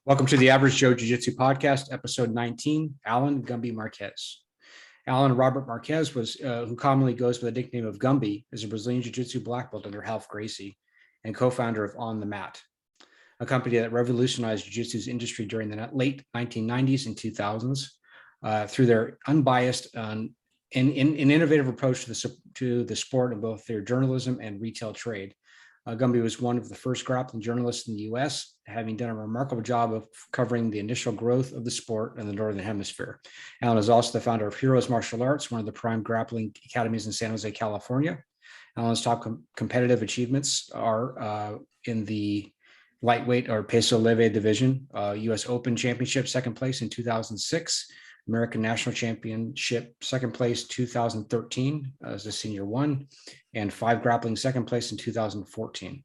Welcome to the Average Joe Jiu-Jitsu Podcast, episode 19, Alan Gumby Marques. Alan Robert Marques was, who commonly goes by the nickname of Gumby, is a Brazilian Jiu-Jitsu black belt under Ralph Gracie and co-founder of On the Mat, a company that revolutionized Jiu-Jitsu's industry during the late 1990s and 2000s through their unbiased and innovative approach to the sport in both their journalism and retail trade. Gumby was one of the first grappling journalists in the U.S., having done a remarkable job of covering the initial growth of the sport in the Northern Hemisphere. Alan is also the founder of Heroes Martial Arts, one of the prime grappling academies in San Jose, California. Alan's top competitive achievements are in the lightweight or peso leve division, U.S. Open Championship, second place in 2006, American National Championship, second place 2013 as a senior one, and 5 grappling second place in 2014.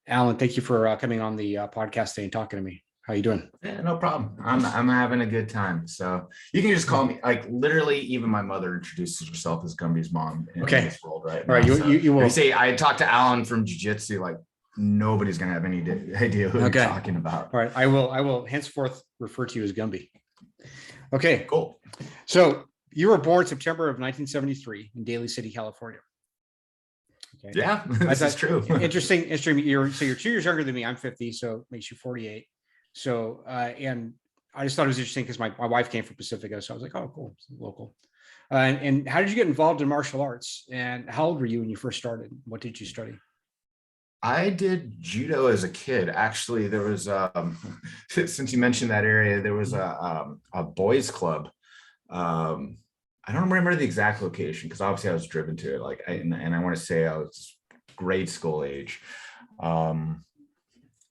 Alan, thank you for coming on the podcast today and talking to me. How you doing? Yeah, no problem. I'm having a good time. So you can just call me, like, literally even my mother introduces herself as Gumby's mom in this world right now. All right, you will. If you say I talked to Alan from Jiu-Jitsu, like nobody's gonna have any idea who you're talking about. All right, I will henceforth refer to you as Gumby. Okay, cool. So you were born September of 1973 in Daly City, California. Okay. Yeah, that's true. Interesting. You're 2 years younger than me. I'm 50, so it makes you 48. So, and I just thought it was interesting because my wife came from Pacifica, so I was like, oh, cool, local. And how did you get involved in martial arts? And how old were you when you first started? What did you study? I did judo as a kid. Actually, there was since you mentioned that area, there was a boys club. I don't remember the exact location because obviously I was driven to it. Like, and I want to say I was grade school age,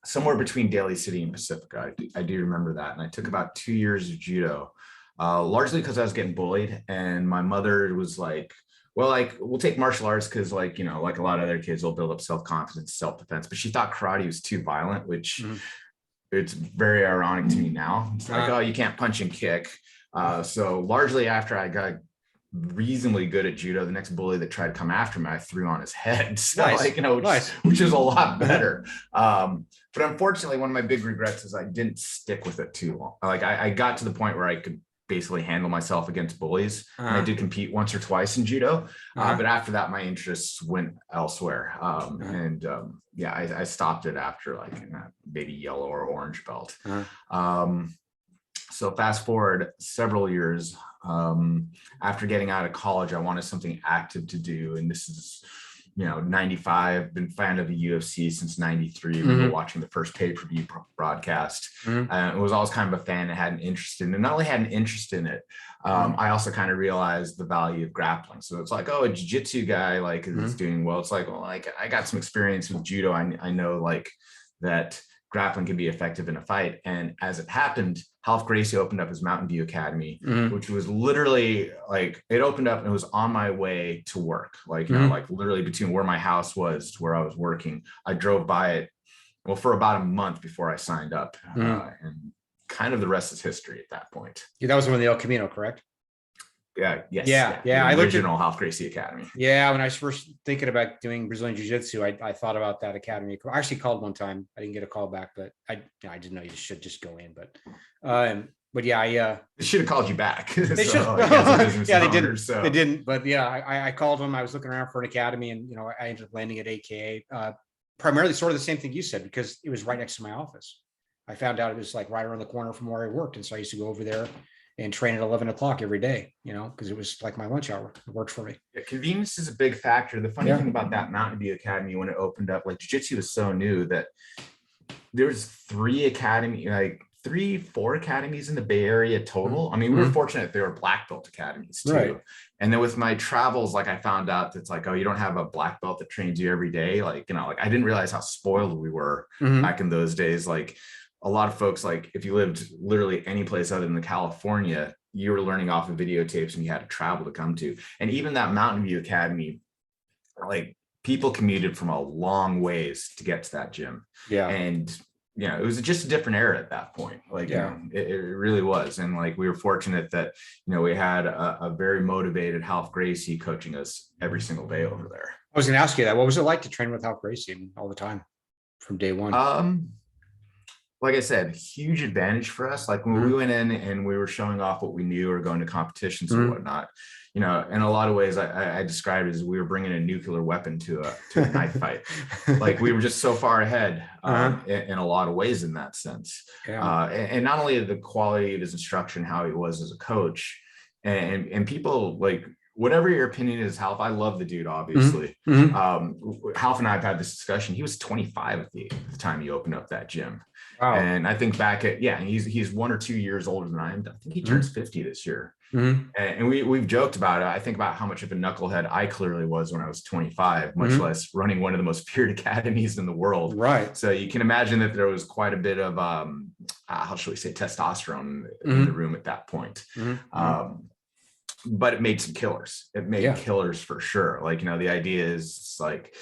somewhere between Daly City and Pacifica. I do remember that, and I took about 2 years of judo, largely because I was getting bullied, and my mother was like, well, like, we'll take martial arts because, like, you know, like a lot of other kids will build up self-confidence, self-defense, but she thought karate was too violent, which it's very ironic to me now. It's like, oh, you can't punch and kick. So largely after I got reasonably good at judo, the next bully that tried to come after me, I threw on his head. So nice. Like, you know, which is a lot better. But unfortunately, one of my big regrets is I didn't stick with it too long. Like I got to the point where I could basically handle myself against bullies. And I did compete once or twice in judo, but after that, my interests went elsewhere. Yeah, I stopped it after like maybe yellow or orange belt. So fast forward several years, after getting out of college, I wanted something active to do. And this is, you know, 95, been a fan of the UFC since 93. We were watching the first pay-per-view broadcast. It was always kind of a fan that had an interest in it. And not only had an interest in it, I also kind of realized the value of grappling. So it's like, oh, a jiu-jitsu guy like is doing well. It's like, well, like I got some experience with judo. I know like that grappling can be effective in a fight. And as it happened, Ralph Gracie opened up his Mountain View Academy, which was literally like, it opened up and it was on my way to work. Like, you know, like literally between where my house was to where I was working, I drove by it, well, for about a month before I signed up. And kind of the rest is history at that point. Yeah, that was one of the El Camino, correct? Yeah. Yes. Yeah. I original Ralph Gracie Academy. Yeah. When I was first thinking about doing Brazilian Jiu-Jitsu, I thought about that academy. I actually called one time. I didn't get a call back, but I didn't know you should just go in. But yeah, they should have called you back. They should. Yeah, they didn't. So. They didn't. But yeah, I called them. I was looking around for an academy, and you know, I ended up landing at AKA. Primarily, sort of the same thing you said, because it was right next to my office. I found out it was like right around the corner from where I worked, and so I used to go over there and train at 11 o'clock every day, you know, because it was like my lunch hour. It worked for me. Yeah, convenience is a big factor. The funny thing about that Mountain View Academy, when it opened up, like jiu-jitsu was so new that there's 4 academies in the Bay Area total. I mean, we were fortunate they were black belt academies too. Right. And then with my travels, like I found out that's like, oh, you don't have a black belt that trains you every day. Like, you know, like I didn't realize how spoiled we were back in those days. Like, a lot of folks, like if you lived literally any place other than California, you were learning off of videotapes and you had to travel to come to. And even that Mountain View Academy, like people commuted from a long ways to get to that gym. Yeah. And, you know, it was just a different era at that point. Like, you know, it really was. And like, we were fortunate that, you know, we had a very motivated Ralph Gracie coaching us every single day over there. I was going to ask you that. What was it like to train with Ralph Gracie all the time from day one? like I said, huge advantage for us. Like when we went in and we were showing off what we knew or going to competitions and whatnot, in a lot of ways, I described it as we were bringing a nuclear weapon to a knife fight. Like we were just so far ahead in a lot of ways in that sense. Yeah. And not only the quality of his instruction, how he was as a coach, and people like, whatever your opinion is, Half, I love the dude, obviously. Half and I have had this discussion. He was 25 at the time he opened up that gym. Wow. And I think back at, he's 1 or 2 years older than I am. I think he turns 50 this year. And we've joked about it. I think about how much of a knucklehead I clearly was when I was 25, much less running one of the most feared academies in the world. Right. So you can imagine that there was quite a bit of, how shall we say, testosterone in the room at that point. But it made some killers. It made killers for sure. Like, the idea is like,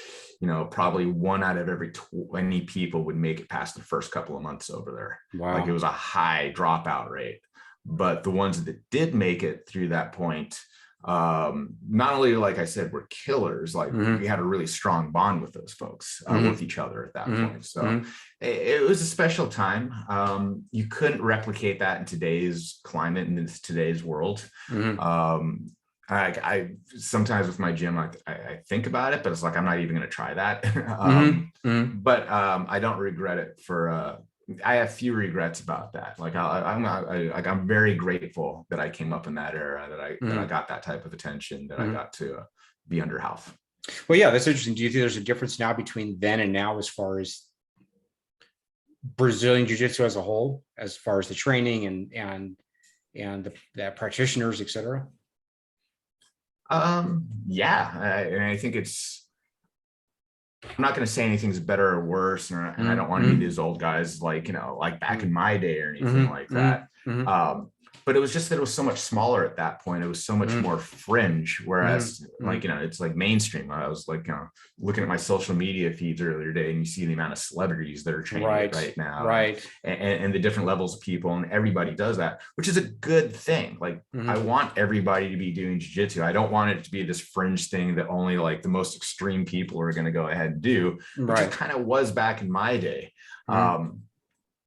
probably 1 out of every 20 people would make it past the first couple of months over there. Wow. Like it was a high dropout rate. But the ones that did make it through that point, not only, like I said, were killers, like we had a really strong bond with those folks, with each other at that point. So it was a special time. You couldn't replicate that in today's climate and in today's world. I sometimes with my gym, I think about it, but it's like, I'm not even going to try that. But I don't regret it for, I have few regrets about that. Like I'm very grateful that I came up in that era, that I got that type of attention, that I got to be under Half. Well, yeah, that's interesting. Do you think there's a difference now between then and now as far as Brazilian Jiu-Jitsu as a whole, as far as the training and the practitioners, et cetera? I think I'm not going to say anything's better or worse, and I don't want to be these old guys like back in my day or anything like that. But it was just that it was so much smaller at that point. It was so much more fringe, whereas it's like mainstream. I was like looking at my social media feeds earlier today, and you see the amount of celebrities that are training right now, and the different levels of people, and everybody does that, which is a good thing. Like I want everybody to be doing jiu-jitsu. I don't want it to be this fringe thing that only like the most extreme people are going to go ahead and do, which it kind of was back in my day.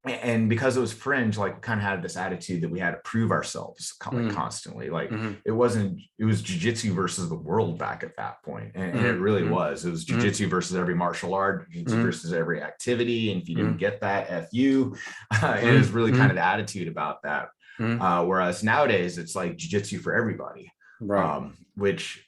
And because it was fringe, like we kind of had this attitude that we had to prove ourselves constantly. Like it was jiu-jitsu versus the world back at that point. And it really was. It was jiu-jitsu versus every martial art, jiu-jitsu versus every activity. And if you didn't get that, F you. It was really kind of the attitude about that. Whereas nowadays it's like jiu-jitsu for everybody, which,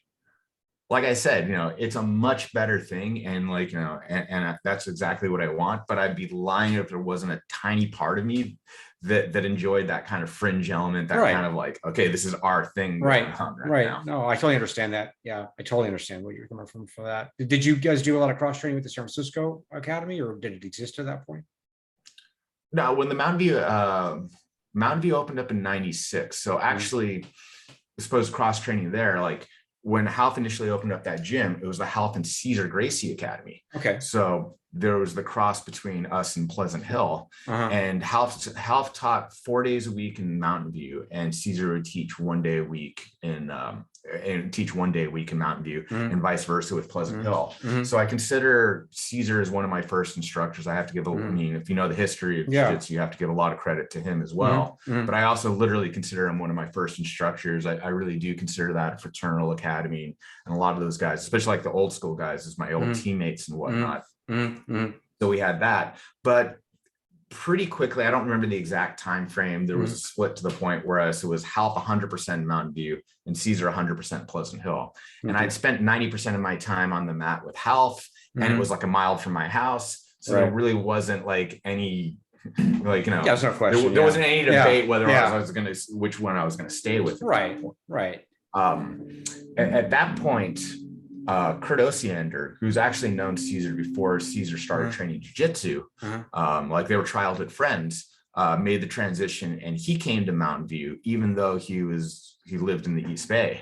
like I said, it's a much better thing. And like, and that's exactly what I want, but I'd be lying if there wasn't a tiny part of me that enjoyed that kind of fringe element, that kind of like, okay, this is our thing. Right now. No, I totally understand that. Yeah, I totally understand what you're coming from for that. Did you guys do a lot of cross training with the San Francisco Academy, or did it exist at that point? No, when the Mountain View opened up in 96. So actually, I suppose cross training there, like, when Half initially opened up that gym, it was the Half and Cesar Gracie Academy. Okay. So there was the cross between us and Pleasant Hill, and Half taught 4 days a week in Mountain View, and Cesar would teach 1 day a week in Mountain View, and vice versa with Pleasant Hill. So I consider Cesar as one of my first instructors. I have to give I mean, if you know the history of jiu-jitsu, you have to give a lot of credit to him as well. But I also literally consider him one of my first instructors. I really do consider that a fraternal academy, and a lot of those guys, especially like the old school guys, as my old teammates and whatnot. So we had that, but pretty quickly, I don't remember the exact time frame, there was a split to the point where it was Half 100% Mountain View and Cesar 100% Pleasant Hill. And I'd spent 90% of my time on the mat with Half, and it was like a mile from my house. So there really wasn't like any, like, there's no question. There wasn't any debate whether I was going to, which one I was going to stay with. At that point, Kurt Osiander, who's actually known Cesar before Cesar started training jiu-jitsu, like they were childhood friends, made the transition, and he came to Mountain View, even though he lived in the East Bay.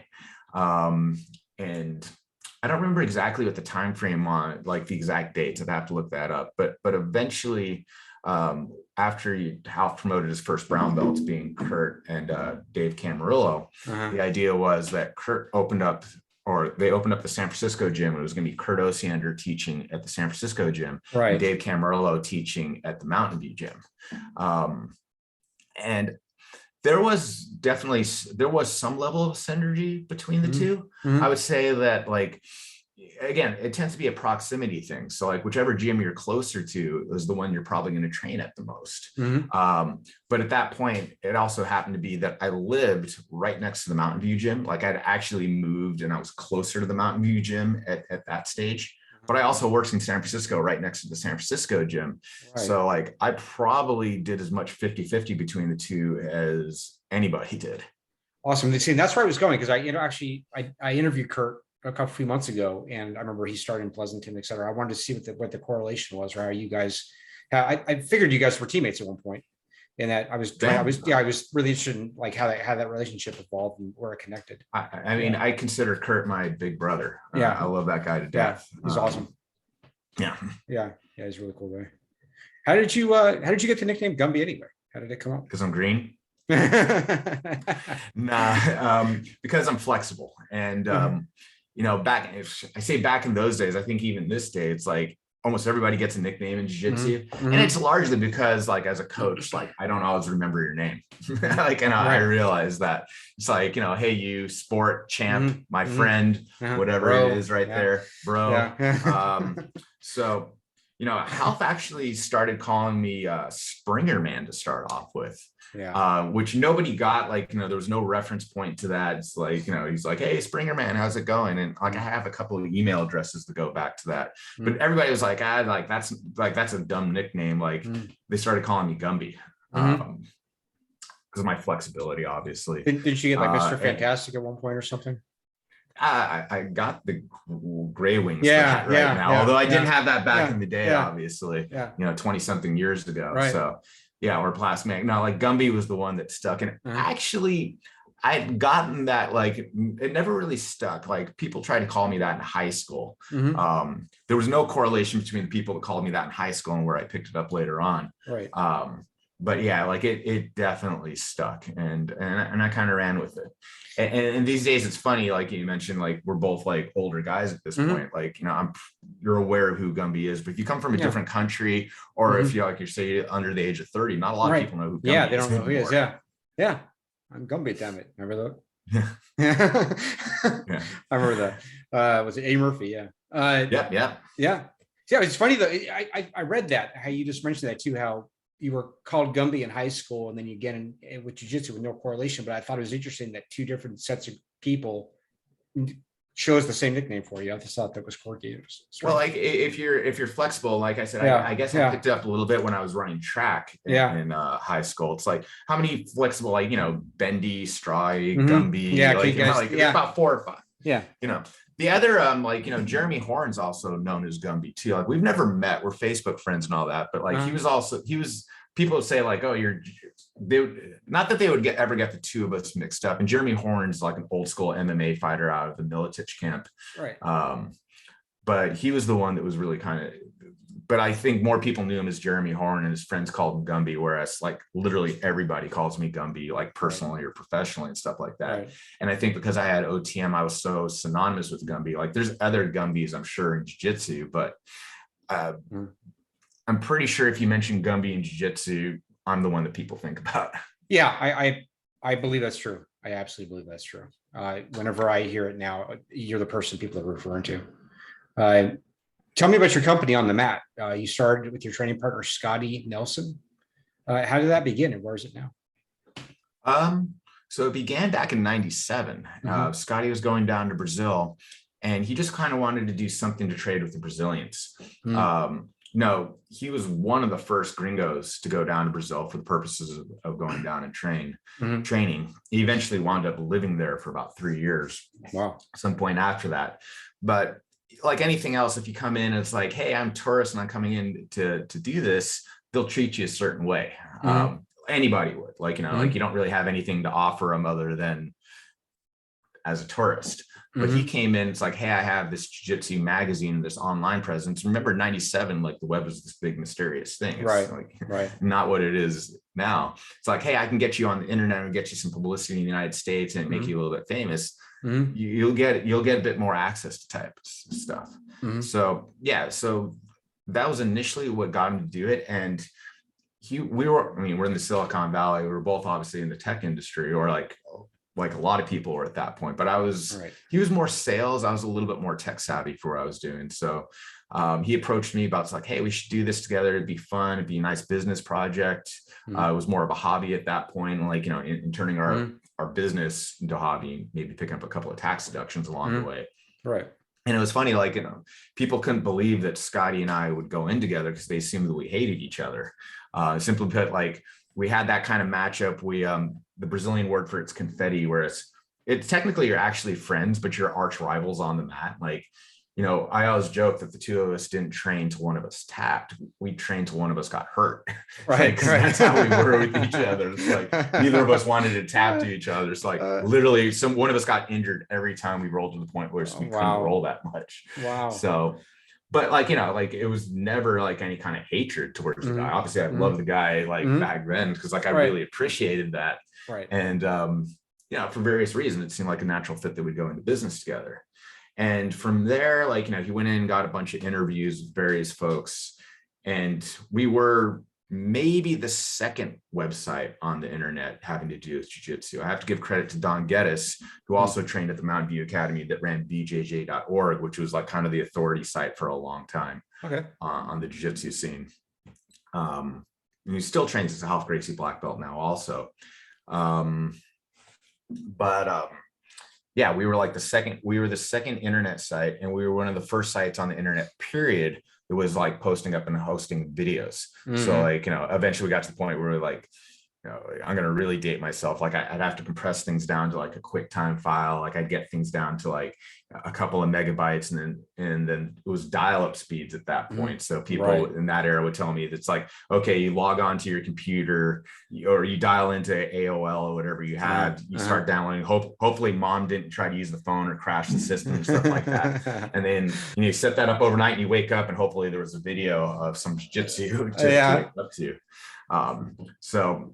And I don't remember exactly what the time frame on, like the exact dates. I'd have to look that up. But eventually, after Half promoted his first brown belts, being Kurt and Dave Camarillo, the idea was that Kurt opened up or they opened up the San Francisco gym. It was going to be Kurt Osiander teaching at the San Francisco gym, Right. and Dave Camarillo teaching at the Mountain View gym. And there was some level of synergy between the two. I would say that, like, again, it tends to be a proximity thing. So like whichever gym you're closer to is the one you're probably going to train at the most. But at that point, it also happened to be that I lived right next to the Mountain View gym. Like I'd actually moved and I was closer to the Mountain View gym at that stage. But I also worked in San Francisco, right next to the San Francisco gym. Right. So like I probably did as much 50-50 between the two as anybody did. Awesome. See, that's where I was going, because I interviewed Kurt a few months ago, and I remember he started in Pleasanton, et cetera. I wanted to see what the correlation was, right? You guys, I figured you guys were teammates at one point, and that I was really interested in like how that relationship evolved and where it connected. I mean, I consider Kurt my big brother. I love that guy to death. He's awesome. Yeah, he's a really cool guy. How did you get the nickname Gumby anyway? How did it come up? Because I'm green. Because I'm flexible, and you know, back in those days, I think even this day, it's like almost everybody gets a nickname in jiu-jitsu, and it's largely because, like, as a coach, like I don't always remember your name. Like, and I realize that it's like, you know, hey, you sport champ, my friend, whatever bro. It is right there, bro. So, you know, Half actually started calling me Springer Man to start off with. Which nobody got. Like, you know, there was no reference point to that. It's like, you know, he's like, hey, Springer Man, how's it going? And like I have a couple of email addresses to go back to that, but everybody was like, that's a dumb nickname. Like they started calling me Gumby because of my flexibility, obviously. Did you get like Mr. Fantastic at one point or something? I got the gray wings now, although I didn't have that back in the day, obviously, you know, 20 something years ago. So or plastic. No, like Gumby was the one that stuck. And actually, I'd gotten that, like, it never really stuck. Like people tried to call me that in high school. There was no correlation between the people that called me that in high school and where I picked it up later on. But yeah, like it definitely stuck, and I kind of ran with it. And these days it's funny, like you mentioned, like we're both like older guys at this point. Like, you know, you're aware of who Gumby is, but if you come from a different country, or if you're say under the age of 30, not a lot of people know who Gumby is. They don't know who he is. I'm Gumby, damn it. Remember that? I remember that. Was it A. Murphy? Yeah. It's funny though. I read that, how you just mentioned that too, how you were called Gumby in high school, and then you get in with jiu-jitsu with no correlation. But I thought it was interesting that two different sets of people chose the same nickname for you. I just thought that was quirky. Well, like if you're flexible, like I said, I guess I picked it up a little bit when I was running track in high school. It's like, how many flexible, like, you know, bendy, stride, Gumby, like, you know, like about 4 or 5. You know. The other, like, you know, Jeremy Horn's also known as Gumby too. Like, we've never met. We're Facebook friends and all that, but like people would say like, oh, not that they would ever get the two of us mixed up. And Jeremy Horn's like an old school MMA fighter out of the Militich camp. But he was the one that was really kind of, but I think more people knew him as Jeremy Horn, and his friends called him Gumby, whereas like literally everybody calls me Gumby, like personally or professionally and stuff like that. And I think because I had OTM, I was so synonymous with Gumby. Like there's other Gumbys, I'm sure, in jiu-jitsu, but I'm pretty sure if you mention Gumby in jiu-jitsu, I'm the one that people think about. I believe that's true. I absolutely believe that's true. Whenever I hear it now, you're the person people are referring to. Tell me about your company On the Mat. You started with your training partner, Scotty Nelson. How did that begin, and where is it now? So it began back in '97. Scotty was going down to Brazil, and he just kind of wanted to do something to trade with the Brazilians. No, he was one of the first gringos to go down to Brazil for the purposes of going down and training. He eventually wound up living there for about 3 years. Wow. Some point after that. But like anything else, if you come in and it's like, hey, I'm a tourist and I'm coming in to do this, they'll treat you a certain way. Anybody would, like, you know, like you don't really have anything to offer them other than as a tourist. But he came in, it's like, hey, I have this jiu-jitsu magazine, this online presence. Remember 97, like the web was this big mysterious thing. It's like not what it is now. It's like, hey, I can get you on the internet and get you some publicity in the United States and make you a little bit famous. You'll get a bit more access to type of stuff. So yeah, so that was initially what got him to do it. And we're in the Silicon Valley. We were both obviously in the tech industry, or like a lot of people were at that point, but he was more sales. I was a little bit more tech savvy for what I was doing. So he approached me about, it's like, hey, we should do this together. It'd be fun. It'd be a nice business project. It was more of a hobby at that point, like, in turning our business into a hobby, maybe picking up a couple of tax deductions along the way. Right. And it was funny, like, people couldn't believe that Scotty and I would go in together because they assumed that we hated each other. Simply put, like, we had that kind of matchup. We, the Brazilian word for it's confetti, where it's technically you're actually friends, but you're arch rivals on the mat. Like, I always joke that the two of us didn't train till one of us tapped. We trained till one of us got hurt. Right. Because that's how we were with each other. It's like neither of us wanted to tap to each other. It's like literally one of us got injured every time we rolled to the point where we couldn't roll that much. Wow. So, but like, like it was never like any kind of hatred towards the guy. Obviously, I love the guy back then because like I really appreciated that. Right. And for various reasons, it seemed like a natural fit that we'd go into business together. And from there, like, he went in and got a bunch of interviews with various folks. And we were maybe the second website on the internet having to do with jiu-jitsu. I have to give credit to Don Geddes, who also trained at the Mountain View Academy, that ran bjj.org, which was like kind of the authority site for a long time on the jiu-jitsu scene. And he still trains as a Ralph Gracie black belt now also. Yeah, we were the second internet site, and we were one of the first sites on the internet, period, that was like posting up and hosting videos. So like, eventually we got to the point where we're like, I'm going to really date myself. Like I'd have to compress things down to like a QuickTime file. Like I'd get things down to like a couple of megabytes, and then it was dial-up speeds at that point. So people in that era would tell me it's like, okay, you log on to your computer or you dial into AOL or whatever you had, you start downloading. Hopefully mom didn't try to use the phone or crash the system and stuff like that. And then you set that up overnight and you wake up and hopefully there was a video of some jiu-jitsu to wake up to. So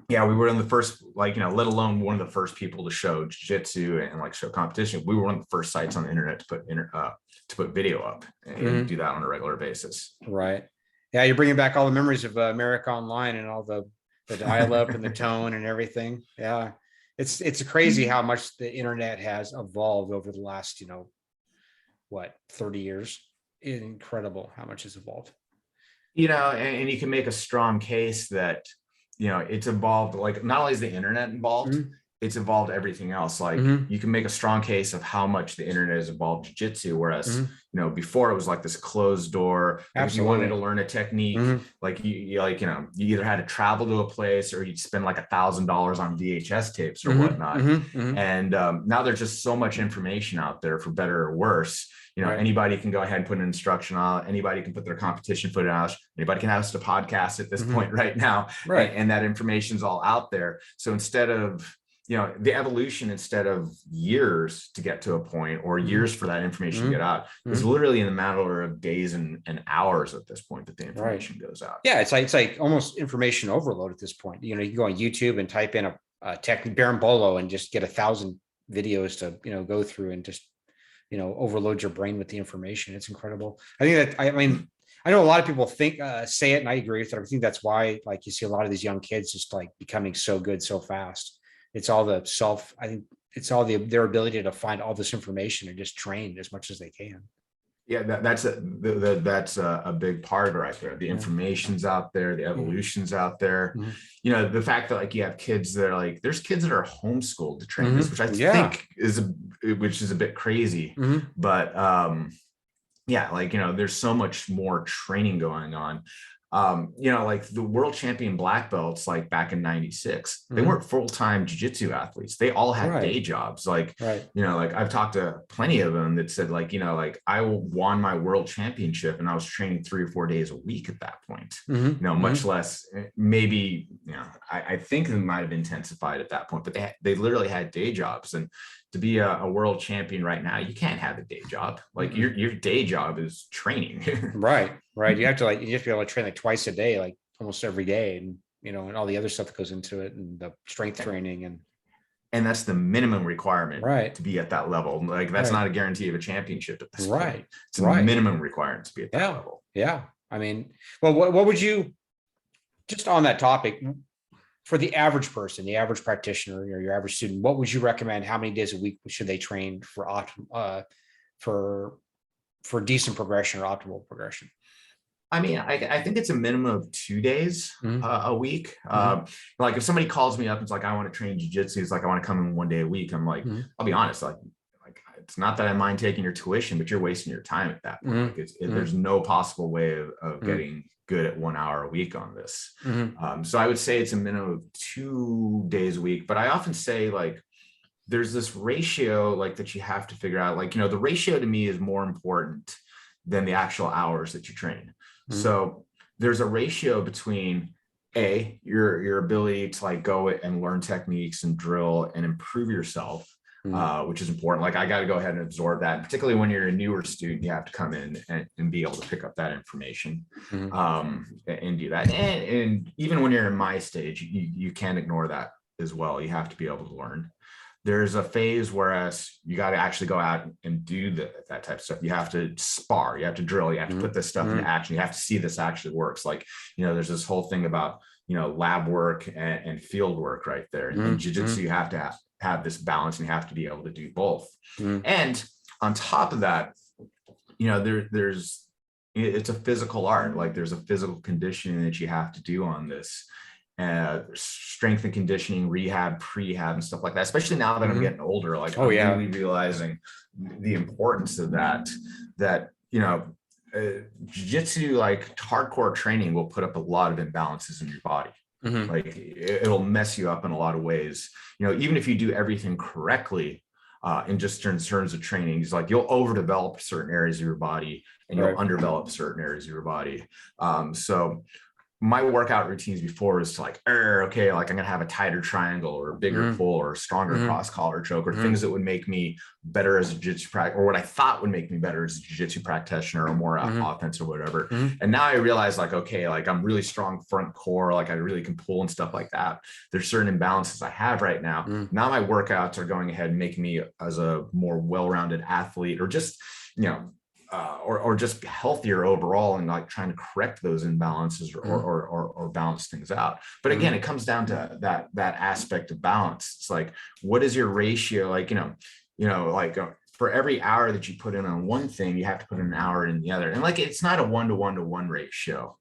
yeah, we were in the first, like, let alone one of the first people to show jiu-jitsu and like show competition. We were one of the first sites on the internet to put video up and do that on a regular basis. Right. Yeah, you're bringing back all the memories of America Online and all the dial-up and the tone and everything. Yeah, it's crazy how much the internet has evolved over the last 30 years. Incredible how much it's evolved. And you can make a strong case that it's evolved. Like not only is the internet involved, it's evolved everything else. Like you can make a strong case of how much the internet has evolved jiu-jitsu, whereas before it was like this closed door. If you wanted to learn a technique, like you either had to travel to a place or you'd spend like $1,000 on VHS tapes or whatnot. And now there's just so much information out there, for better or worse. Anybody can go ahead and put an instruction on. Anybody can put their competition footage out. Anybody can host a podcast at this point right now. Right. And that information's all out there. So instead of, the evolution, instead of years to get to a point or years for that information to get out, is literally in the matter of days and hours at this point that the information goes out. Yeah. It's like almost information overload at this point. You can go on YouTube and type in a technique, Berimbolo, and just get 1,000 videos to, go through and just, overload your brain with the information. It's incredible. I think that, I know a lot of people say it, and I agree with it. I think that's why, like, you see a lot of these young kids just like becoming so good so fast. It's all their ability to find all this information and just train as much as they can. Yeah, that's a big part of it right there. The information's out there, the evolution's out there. The fact that like you have kids that are like, there's kids that are homeschooled to train this, which I think is a bit crazy. But there's so much more training going on. like the world champion black belts, like back in 96, they Mhm. weren't full-time jiu-jitsu athletes. They all had Right. day jobs. Like, Right. like I've talked to plenty of them that said like, like I won my world championship and I was training 3 or 4 days a week at that point, Mhm. much Mhm. less maybe, I think it might have intensified at that point, but they literally had day jobs. And to be a world champion right now, you can't have a day job. Like Mhm. your day job is training. Right. Right. You have to be able to train like twice a day, like almost every day, and and all the other stuff that goes into it, and the strength training and And that's the minimum requirement right. to be at that level. Like that's Right. not a guarantee of a championship at this point. Right. It's a Right. minimum requirement to be at that Yeah. level. Yeah. I mean, well, what would you, just on that topic, for the average person, the average practitioner, or your average student, what would you recommend? How many days a week should they train for for decent progression or optimal progression? I mean, I think it's a minimum of 2 days Mhm. a week. Mhm. Like if somebody calls me up and it's like, I want to train jujitsu, it's like I want to come in 1 day a week. I'm like, Mhm. I'll be honest, like it's not that I mind taking your tuition, but you're wasting your time at that point. Like Mhm. there's no possible way of Mhm. getting good at 1 hour a week on this. Mhm. So I would say it's a minimum of 2 days a week. But I often say like there's this ratio like that you have to figure out. Like, the ratio to me is more important than the actual hours that you train. Mhm. So there's a ratio between your ability to like go and learn techniques and drill and improve yourself, Mhm. which is important. Like I got to go ahead and absorb that. Particularly when you're a newer student, you have to come in and be able to pick up that information, Mhm. and do that. And even when you're in my stage, you can't ignore that as well. You have to be able to learn. There's a phase whereas you got to actually go out and do that type of stuff. You have to spar, you have to drill, you have to put this stuff into Mhm. action. You have to see this actually works. Like, there's this whole thing about, lab work and field work right there. And in Mhm. jiu-jitsu, Mhm. you have to have this balance and you have to be able to do both. Mhm. And on top of that, there's it's a physical art. Like there's a physical conditioning that you have to do on this, strength and conditioning, rehab, prehab, and stuff like that. Especially now that I'm Mhm. getting older, like Oh I'm yeah. really realizing the importance of that. That jiu-jitsu, like hardcore training, will put up a lot of imbalances in your body. Mhm. Like it'll mess you up in a lot of ways. Even if you do everything correctly, in just in terms of training, it's like you'll overdevelop certain areas of your body and you'll Right. underdevelop certain areas of your body. So my workout routines before is to like, okay, like I'm gonna have a tighter triangle or a bigger Mhm. pull or a stronger Mhm. cross collar choke, or things Mhm. that would make me better as a jiu-jitsu practitioner, or what I thought would make me better as a jiu-jitsu practitioner or more Mhm. offense or whatever. Mhm. And now I realize like, okay, like I'm really strong front core, like I really can pull and stuff like that. There's certain imbalances I have right now. Mhm. Now my workouts are going ahead and making me as a more well-rounded athlete, or just, or just healthier overall, and like trying to correct those imbalances, Mhm. or balance things out. But again, Mhm. it comes down to that aspect of balance. It's like, what is your ratio? Like, like for every hour that you put in on one thing, you have to put in an hour in the other. And like, it's not a 1-to-1-to-1 ratio,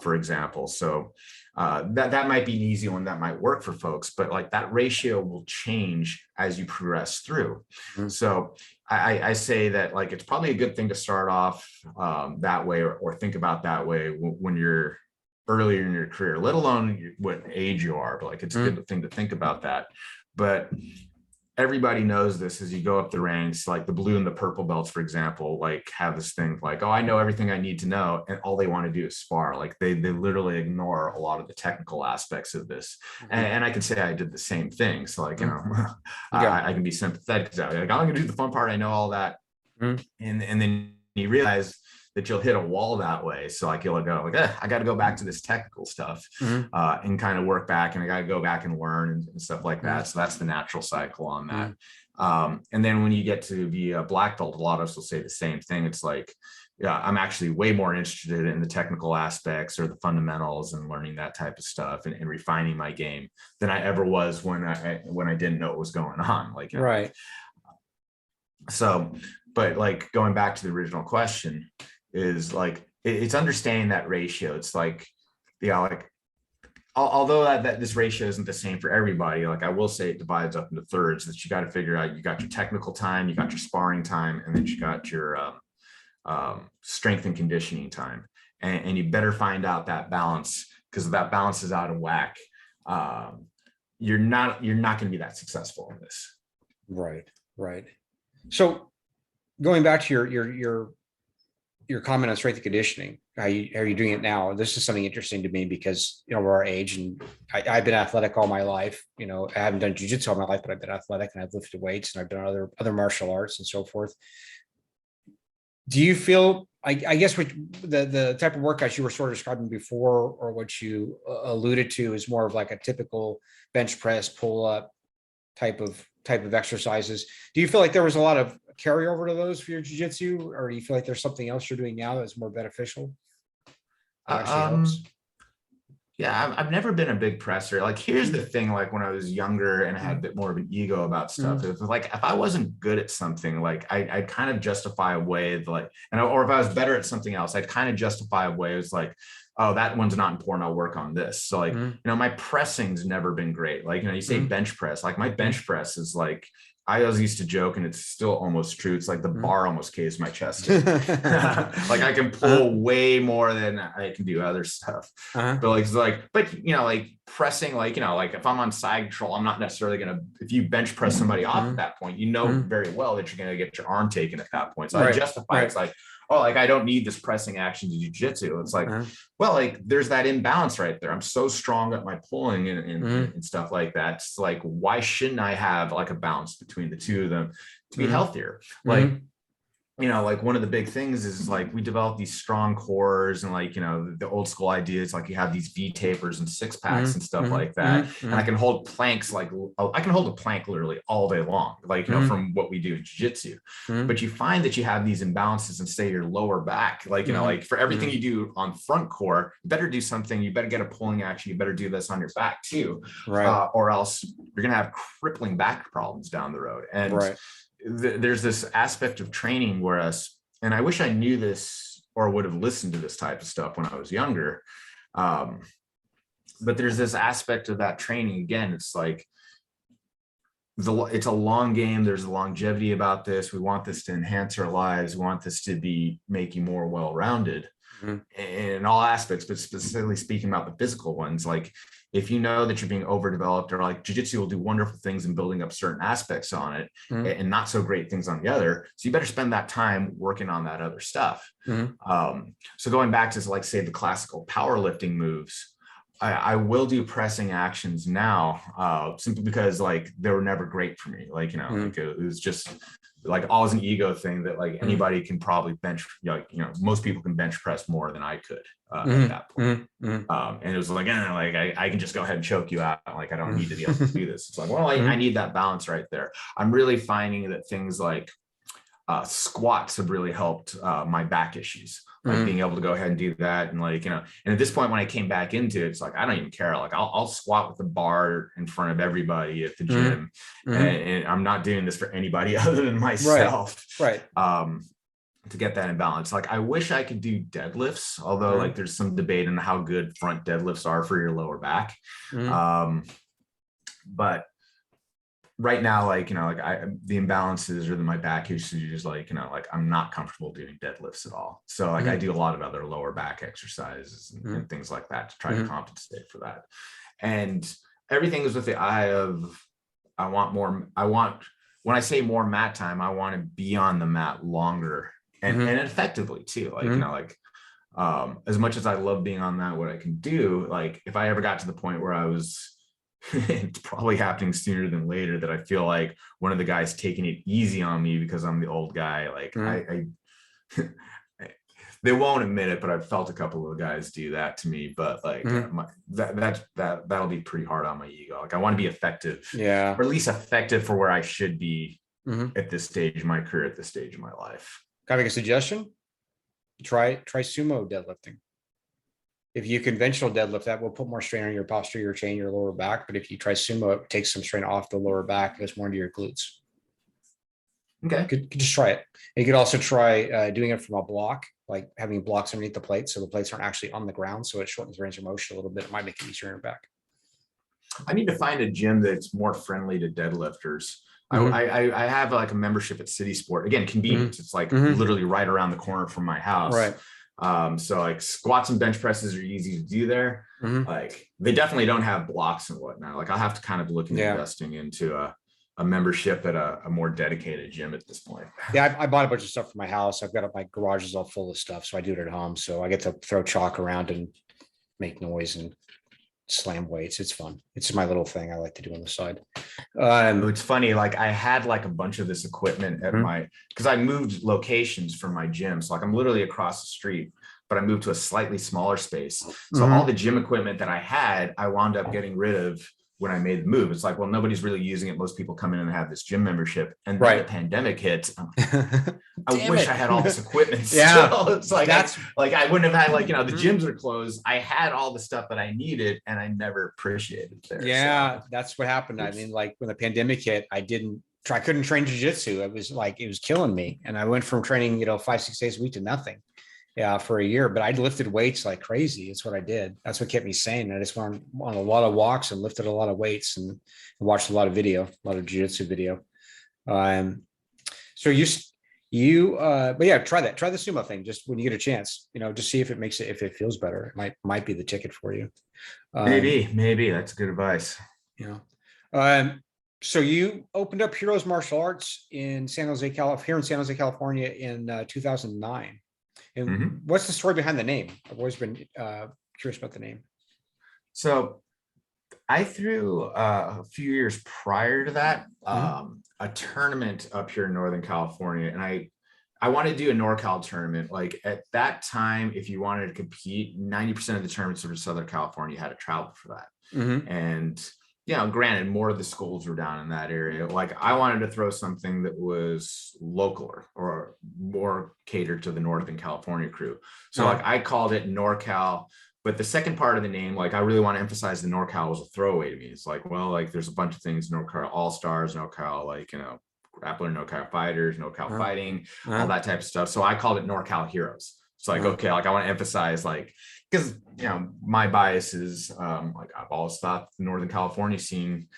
for example. So that might be an easy one that might work for folks, but like that ratio will change as you progress through. Mhm. So I say that like it's probably a good thing to start off that way, or think about that way when you're earlier in your career, let alone what age you are. But like it's a Mhm. good thing to think about that. But everybody knows this as you go up the ranks. Like the blue and the purple belts, for example, like have this thing like, oh, I know everything I need to know, and all they want to do is spar. Like they literally ignore a lot of the technical aspects of this. Mhm. And I can say I did the same thing. So like, Mhm. Yeah. I can be sympathetic because like, I'm gonna do the fun part, I know all that. Mhm. And then you realize that you'll hit a wall that way. So like you'll go like, I got to go back to this technical stuff, Mhm. and kind of work back, and I got to go back and learn and stuff like Mhm. that. So that's the natural cycle on that. Mhm. And then when you get to be a black belt, a lot of us will say the same thing. It's like, yeah, I'm actually way more interested in the technical aspects or the fundamentals and learning that type of stuff, and refining my game than I ever was when I didn't know what was going on. Like, Right. so, but like going back to the original question is like, it's understanding that ratio. It's like, like although that this ratio isn't the same for everybody, like I will say it divides up into thirds. That you got to figure out, you got your technical time, you got your sparring time, and then you got your strength and conditioning time. and you better find out that balance, because if that balance is out of whack, you're not going to be that successful in this. Right. So going back to your comment on strength and conditioning, how are you doing it now? This is something interesting to me because, you know, we're our age, and I've been athletic all my life. You know, I haven't done jiu-jitsu all my life, but I've been athletic and I've lifted weights and I've done other martial arts and so forth. Do you feel, I guess what the type of workouts you were sort of describing before, or what you alluded to, is more of like a typical bench press, pull up type of exercises. Do you feel like there was a lot of carryover to those for your jiu-jitsu, or do you feel like there's something else you're doing now that's more beneficial? That actually helps? Yeah, I've never been a big presser. Like, here's the thing, like when I was younger and I had a bit more of an ego about stuff, it was like, if I wasn't good at something, like I'd kind of justify a way, like, or if I was better at something else, I'd kind of justify a way. It was like, oh, that one's not important, I'll work on this. So like, you know, my pressing's never been great. Like, you know, you say bench press, like my bench press is like, I always used to joke, and it's still almost true. It's like the bar almost caves my chest in. Like I can pull way more than I can do other stuff. But you know, like pressing, like, you know, like if I'm on side control, I'm not necessarily going to, if you bench press somebody off at that point, you know, very well that you're going to get your arm taken at that point. So I justify it's like, oh, like I don't need this pressing action to jiu-jitsu. It's like, well, like there's that imbalance right there. I'm so strong at my pulling and stuff like that. It's like, why shouldn't I have like a balance between the two of them to be healthier? Like, you know, like one of the big things is like we develop these strong cores, and like, you know, the old school ideas, like you have these V tapers and six packs and stuff like that. And I can hold planks, like I can hold a plank literally all day long, like, you know, from what we do in jiu-jitsu. But you find that you have these imbalances in, say, your lower back, like, you know, like for everything you do on front core, you better do something, you better get a pulling action, you better do this on your back too, or else you're gonna have crippling back problems down the road. And there's this aspect of training and I wish I knew this or would have listened to this type of stuff when I was younger. But there's this aspect of that training. Again, it's like, it's a long game. There's a longevity about this. We want this to enhance our lives. We want this to make you more well-rounded in all aspects, but specifically speaking about the physical ones. Like, if you know that you're being overdeveloped, or like jiu-jitsu will do wonderful things in building up certain aspects on it and not so great things on the other. So you better spend that time working on that other stuff. So going back to, like, say, the classical powerlifting moves, I will do pressing actions now, simply because like they were never great for me. Like, you know, like it was just like always an ego thing that like anybody can probably bench, like, you know, most people can bench press more than I could at that point. And it was like, like I can just go ahead and choke you out. Like, I don't need to be able to do this. It's like, well, I need that balance right there. I'm really finding that things like squats have really helped my back issues. Like being able to go ahead and do that. And like, you know, and at this point, when I came back into it, it's like, I don't even care. Like I'll squat with the bar in front of everybody at the gym. And I'm not doing this for anybody other than myself. To get that in balance. Like, I wish I could do deadlifts, although like there's some debate on how good front deadlifts are for your lower back. But right now, like, you know, like the imbalances or my back issues, like, you know, like I'm not comfortable doing deadlifts at all. So like I do a lot of other lower back exercises and things like that to try to compensate for that. And everything is with the eye of, when I say more mat time, I want to be on the mat longer and effectively too. Like, you know, like as much as I love being on that, what I can do, like if I ever got to the point where I was, it's probably happening sooner than later, that I feel like one of the guys taking it easy on me because I'm the old guy. Like I they won't admit it, but I've felt a couple of guys do that to me. But like that'll be pretty hard on my ego. Like I want to be effective, or at least effective for where I should be at this stage of my career, at this stage of my life. Can I make a suggestion? Try sumo deadlifting. If you conventional deadlift, that will put more strain on your posterior chain, your lower back. But if you try sumo, it takes some strain off the lower back, goes more into your glutes. Okay. Could just try it. You could also try doing it from a block, like having blocks underneath the plates, so the plates aren't actually on the ground, so it shortens range of motion a little bit. It might make it easier in your back. I need to find a gym that's more friendly to deadlifters. I have like a membership at City Sport. Again, convenience. It's like literally right around the corner from my house. So like squats and bench presses are easy to do there. Like they definitely don't have blocks and whatnot. Like I'll have to kind of look into investing into a membership at a more dedicated gym at this point. Yeah, I bought a bunch of stuff for my house. I've got my garage is all full of stuff, so I do it at home. So I get to throw chalk around and make noise and slam weights. It's fun. It's my little thing I like to do on the side. It's funny, like I had like a bunch of this equipment at because I moved locations from my gym. So like I'm literally across the street, but I moved to a slightly smaller space. So all the gym equipment that I had, I wound up getting rid of when I made the move. It's like, well, nobody's really using it. Most people come in and have this gym membership, and then the pandemic hits. I wish I had all this equipment still. It's like I wouldn't have had like, the gyms are closed. I had all the stuff that I needed and I never appreciated it there. Yeah, that's what happened. I mean, like when the pandemic hit, I couldn't train jiu-jitsu. It was killing me. And I went from training, 5-6 days a week to nothing. Yeah, for a year, but I lifted weights like crazy. It's what I did. That's what kept me sane. I just went on a lot of walks and lifted a lot of weights and watched a lot of jiu-jitsu video. So but yeah, try that. Try the sumo thing just when you get a chance. Just see if it feels better. It might be the ticket for you. Maybe that's good advice. So you opened up Heroes Martial Arts in San Jose, California in 2009. And what's the story behind the name? I've always been curious about the name. So I threw a few years prior to that, a tournament up here in Northern California. And I wanted to do a NorCal tournament. Like at that time, if you wanted to compete, 90% of the tournaments in Southern California, you had to travel for that. And granted, more of the schools were down in that area. Like I wanted to throw something that was local or more catered to the Northern California crew. So like I called it NorCal, but the second part of the name, like I really want to emphasize the NorCal was a throwaway to me. It's like, well, like there's a bunch of things, NorCal All-Stars, NorCal, like, grappler, NorCal Fighters, NorCal Fighting, all that type of stuff. So I called it NorCal Heroes. It's like, okay, like I want to emphasize like, because my bias is like I've always thought the Northern California scene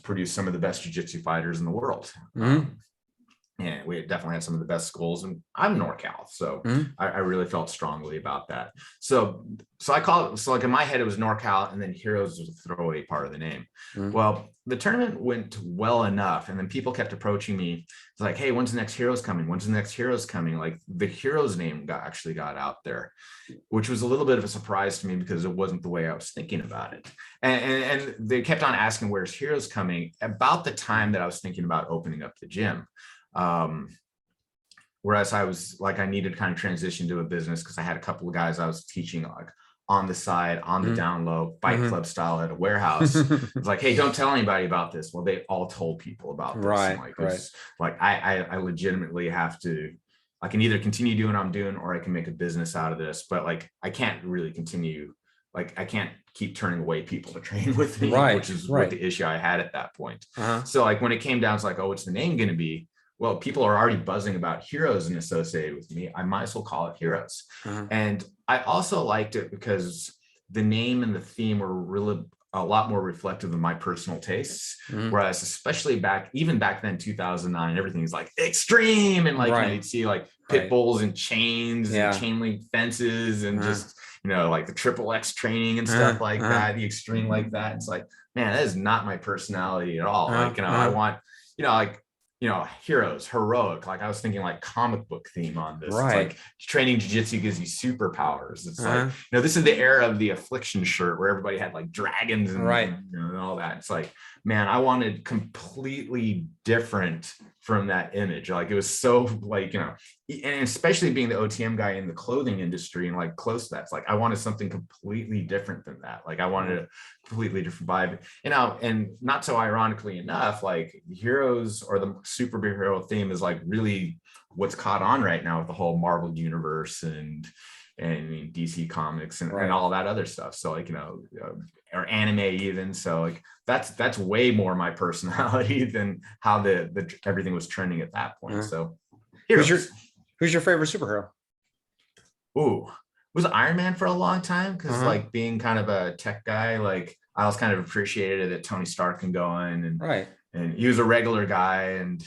produced some of the best jiu-jitsu fighters in the world. And we definitely had some of the best schools, and I'm NorCal, so I really felt strongly about that. So I call it, so like in my head it was NorCal, and then Heroes was a throwaway part of the name. Well, the tournament went well enough, and then people kept approaching me. It's like, hey, when's the next Heroes coming? When's the next Heroes coming? Like the Heroes name actually got out there, which was a little bit of a surprise to me because it wasn't the way I was thinking about it. And they kept on asking, where's Heroes coming? About the time that I was thinking about opening up the gym. Whereas I was like, I needed to kind of transition to a business because I had a couple of guys I was teaching like on the side, on the down low, fight club style at a warehouse. It's like, hey, don't tell anybody about this. Well, they all told people about this. Right. Like I legitimately have to, I can either continue doing what I'm doing or I can make a business out of this, but like, I can't really continue. Like I can't keep turning away people to train with me, which is what the issue I had at that point. So like when it came down to like, oh, what's the name going to be? Well, people are already buzzing about Heroes and associated with me. I might as well call it Heroes. And I also liked it because the name and the theme were really a lot more reflective of my personal tastes. Whereas especially even back then, 2009, everything is like extreme. And like, you'd see like pit bulls and chains and chain link fences and just, like the triple X training and stuff like that, the extreme like that. It's like, man, that is not my personality at all. Like, I want, heroes, heroic. Like I was thinking like comic book theme on this. It's like training jiu-jitsu gives you superpowers. It's like, this is the era of the affliction shirt where everybody had like dragons and, and all that. It's like, man, I wanted completely different from that image. Like it was so like, and especially being the OTM guy in the clothing industry and like close to that, it's like, I wanted something completely different than that. Like I wanted a completely different vibe, and not so ironically enough, like Heroes or the superhero theme is like really what's caught on right now with the whole Marvel universe and DC comics and all that other stuff. So like, or anime even. So like that's way more my personality than how the everything was trending at that point. So who's your favorite superhero? Ooh, was Iron Man for a long time because like being kind of a tech guy, like I was kind of appreciated that Tony Stark can go in and he was a regular guy, and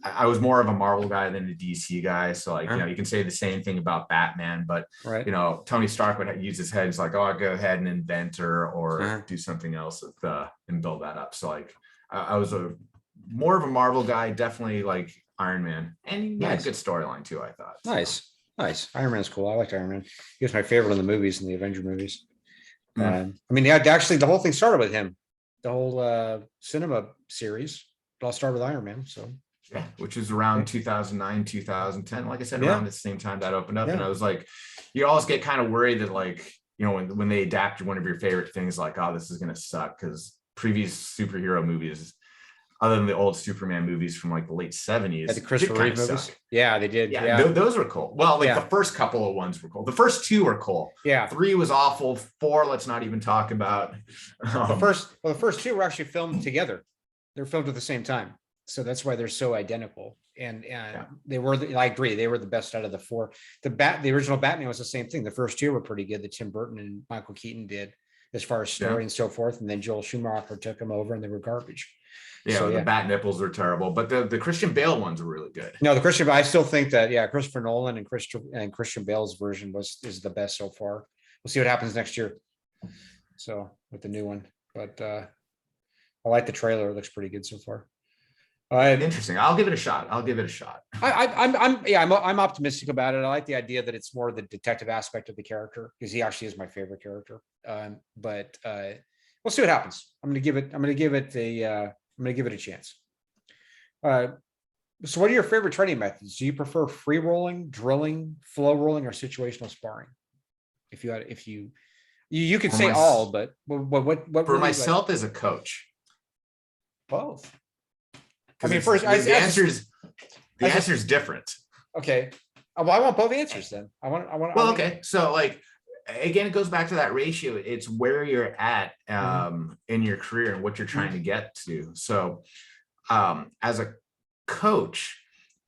I was more of a Marvel guy than a DC guy. So like, you can say the same thing about Batman, but Right. Tony Stark would use his head. He's like, oh, I'll go ahead and invent or do something else and build that up. So like, I was more of a Marvel guy, definitely like Iron Man, and he had a good storyline too, I thought. Nice. Iron Man's cool. I liked Iron Man. He was my favorite in the movies, in the Avenger movies. I mean, actually, the whole thing started with him. The whole cinema series, it all started with Iron Man. So yeah, which is around 2009, 2010. Like I said, around the same time that opened up, and I was like, you always get kind of worried that like, when they adapt one of your favorite things, like, oh, this is gonna suck, because previous superhero movies, other than the old Superman movies from like the late 70s, the Christopher Reeve movies. Yeah, they did. Yeah, those were cool. Well, like the first couple of ones were cool. The first two were cool. Yeah. 3 was awful. 4, let's not even talk about. The first 2 were actually filmed together. They're filmed at the same time, so that's why they're so identical. And they were. I agree. They were the best out of the 4. The original Batman was the same thing. The first 2 were pretty good. That Tim Burton and Michael Keaton did, as far as story and so forth. And then Joel Schumacher took them over, and they were garbage. Yeah, so, the bat nipples were terrible, but the Christian Bale ones were really good. No, I still think that Christopher Nolan and Christian Bale's version is the best so far. We'll see what happens next year. So with the new one, but I like the trailer. It looks pretty good so far. Interesting. I'll give it a shot. I'm optimistic about it. I like the idea that it's more the detective aspect of the character, because he actually is my favorite character. But we'll see what happens. I'm going to give it a chance. So what are your favorite training methods? Do you prefer free rolling, drilling, flow rolling, or situational sparring? If you could say all, but what for myself as a coach? Both. I mean, first the answer is different. Okay. Well, I want both answers then. Okay. So like, again, it goes back to that ratio. It's where you're at in your career and what you're trying to get to. So as a coach,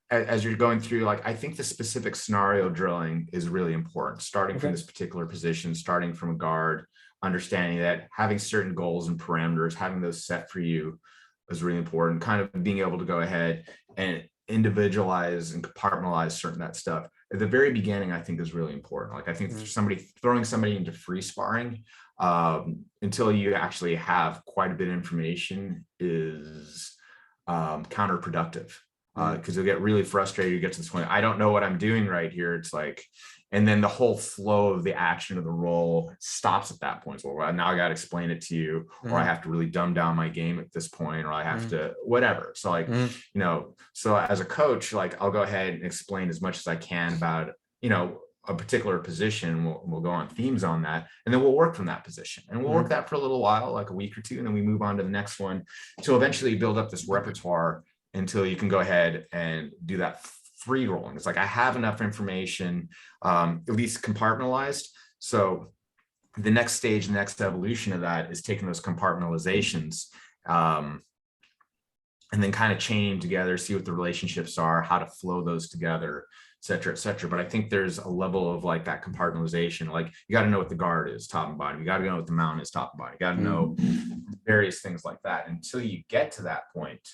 as you're going through, like, I think the specific scenario drilling is really important, starting from this particular position, starting from a guard, understanding that having certain goals and parameters, having those set for you is really important, kind of being able to go ahead and individualize and compartmentalize certain that stuff at the very beginning, I think is really important. Like, I think throwing somebody into free sparring until you actually have quite a bit of information is counterproductive, because you'll get really frustrated. You get to this point, I don't know what I'm doing right here. It's like, and then the whole flow of the action of the role stops at that point. So, well, now I got to explain it to you, or I have to really dumb down my game at this point, or I have to whatever. So like, so as a coach, like, I'll go ahead and explain as much as I can about, a particular position. We'll go on themes on that, and then we'll work from that position, and we'll work that for a little while, like a week or two, and then we move on to the next one to eventually build up this repertoire until you can go ahead and do that free rolling. It's like, I have enough information, at least compartmentalized. So the next stage, the next evolution of that is taking those compartmentalizations and then kind of chaining together, see what the relationships are, how to flow those together, et cetera, et cetera. But I think there's a level of like that compartmentalization. Like, you got to know what the guard is, top and bottom. You got to know what the mount is, top and bottom. You got to know various things like that. Until you get to that point,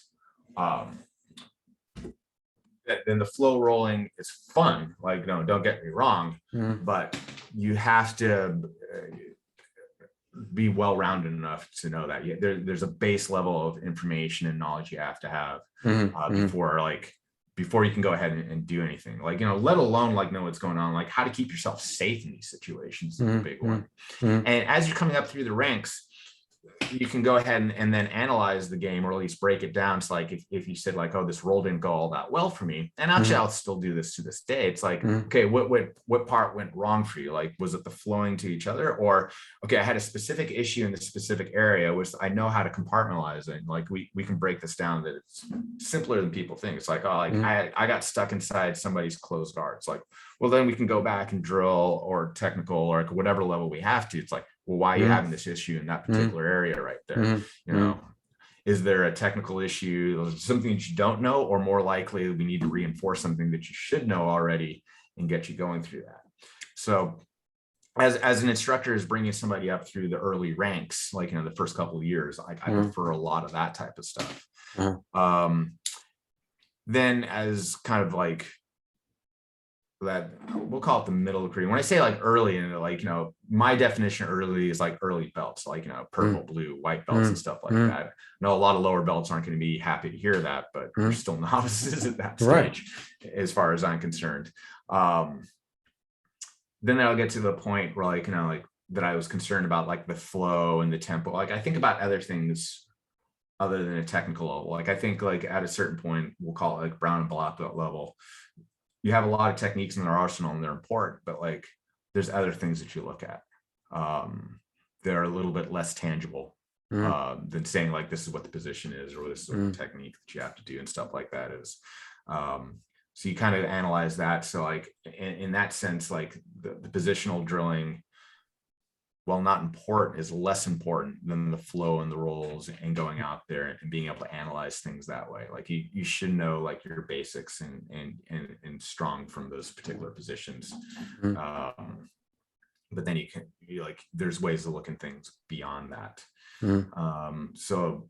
then the flow rolling is fun. Like, no, don't get me wrong, but you have to be well-rounded enough to know that there's a base level of information and knowledge you have to have before you can go ahead and do anything. Like, let alone like know what's going on, like how to keep yourself safe in these situations is a big one. And as you're coming up through the ranks, you can go ahead and then analyze the game, or at least break it down. So like, if you said like, oh, this roll didn't go all that well for me, and actually I'll still do this to this day. It's like, okay, what part went wrong for you? Like, was it the flowing to each other, or okay, I had a specific issue in this specific area, which I know how to compartmentalize it. Like, we can break this down, that it's simpler than people think. It's like, oh, like I got stuck inside somebody's closed guard. It's like, well, then we can go back and drill or technical or whatever level we have to. It's like, well, why are you having this issue in that particular area right there? Is there a technical issue, something that you don't know, or more likely we need to reinforce something that you should know already and get you going through that? So as an instructor is bringing somebody up through the early ranks, like, the first couple of years, I prefer a lot of that type of stuff. then as kind of like that, we'll call it the middle of career. When I say like early, and like, my definition of early is like early belts, like, purple, blue, white belts and stuff like that. I know a lot of lower belts aren't going to be happy to hear that, but we're still novices at that stage, as far as I'm concerned. Then I'll get to the point where like, like that I was concerned about like the flow and the tempo. Like I think about other things other than a technical level. Like I think like at a certain point, we'll call it like brown and black belt level, you have a lot of techniques in their arsenal and they're important, but like there's other things that you look at. They're a little bit less tangible than saying like, this is what the position is, or this is what the technique that you have to do and stuff like that is. So you kind of analyze that. So like in that sense, like the positional drilling, while not important, is less important than the flow and the rolls and going out there and being able to analyze things that way. Like you should know like your basics and strong from those particular positions. But then you like, there's ways of looking things beyond that. So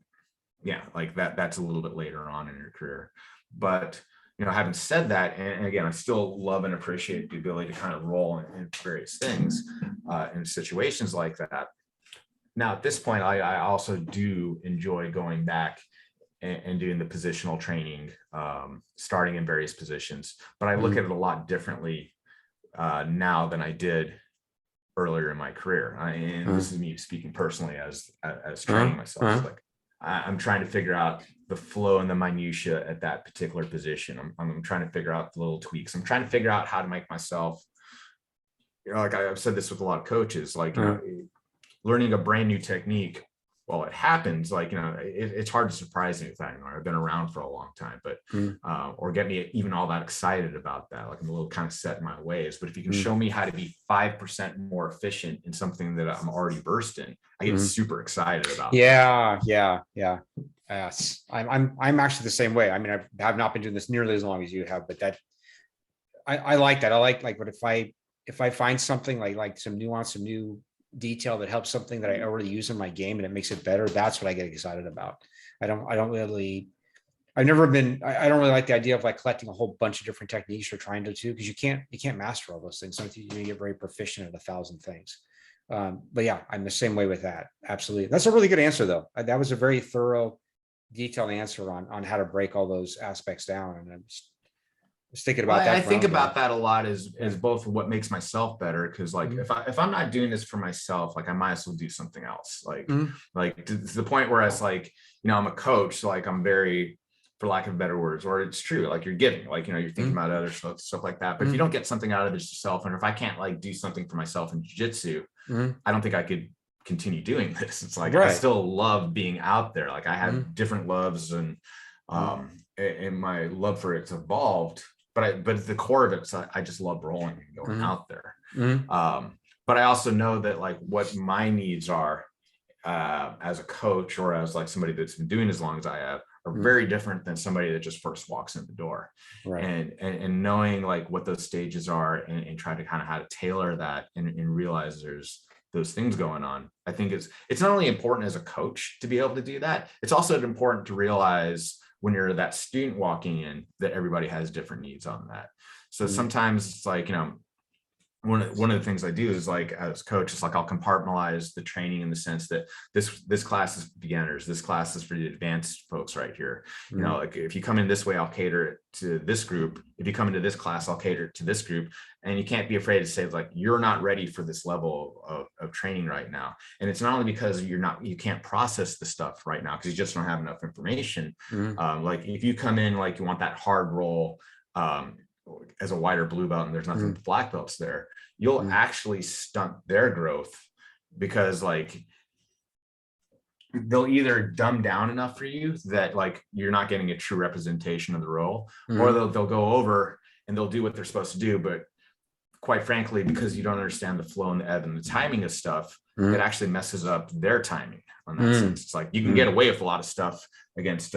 yeah, like that's a little bit later on in your career. But having said that, and again, I still love and appreciate the ability to kind of roll in various things in situations like that. Now, at this point, I also do enjoy going back and doing the positional training, starting in various positions. But I look at it a lot differently now than I did earlier in my career. And this is me speaking personally as training myself. Like I'm trying to figure out the flow and the minutia at that particular position. I'm trying to figure out the little tweaks. I'm trying to figure out how to make myself, like I've said this with a lot of coaches, like learning a brand new technique. Well, it happens, like, it's hard to surprise me with that. I've been around for a long time, but or get me even all that excited about that. Like I'm a little kind of set in my ways, but if you can show me how to be 5% more efficient in something that I'm already versed in, I get super excited about. Yeah. Yes. I'm actually the same way. I mean, I have not been doing this nearly as long as you have, but that I like that. I like, but if I find something like some nuance, some new detail that helps something that I already use in my game and it makes it better, that's what I get excited about. I don't really like the idea of like collecting a whole bunch of different techniques you're trying to do, because you can't master all those things. Sometimes you get very proficient at 1,000 things. But yeah, I'm the same way with that. Absolutely. That's a really good answer though. That was a very thorough, detailed answer on how to break all those aspects down. And I'm just thinking about that. I think about that a lot as both what makes myself better. Cause like if I'm not doing this for myself, like I might as well do something else. Like to the point where it's like, I'm a coach, so like I'm very, for lack of better words, or it's true, like you're giving, like, you're thinking about other stuff like that. But if you don't get something out of this yourself, and if I can't like do something for myself in jiu-jitsu, I don't think I could continue doing this. It's like, I still love being out there. Like I have different loves and my love for it's evolved. But at the core of it, I just love rolling and going out there. But I also know that like what my needs are as a coach, or as like somebody that's been doing as long as I have, are very different than somebody that just first walks in the door. And knowing like what those stages are and try to kind of how to tailor that and realize there's those things going on. I think it's not only important as a coach to be able to do that, it's also important to realize when you're that student walking in that everybody has different needs on that. So sometimes it's like, one of the things I do is like as coach, it's like I'll compartmentalize the training in the sense that this class is beginners, this class is for the advanced folks right here. Like if you come in this way, I'll cater it to this group. If you come into this class, I'll cater it to this group. And you can't be afraid to say like, you're not ready for this level of training right now. And it's not only because you can't process the stuff right now because you just don't have enough information. Like if you come in, like you want that hard roll, as a white or blue belt, and there's nothing but black belts there, you'll actually stunt their growth, because like they'll either dumb down enough for you that like you're not getting a true representation of the role, or they'll go over and they'll do what they're supposed to do, but quite frankly, because you don't understand the flow and the ebb and the timing of stuff, it actually messes up their timing on that sense. It's like you can get away with a lot of stuff against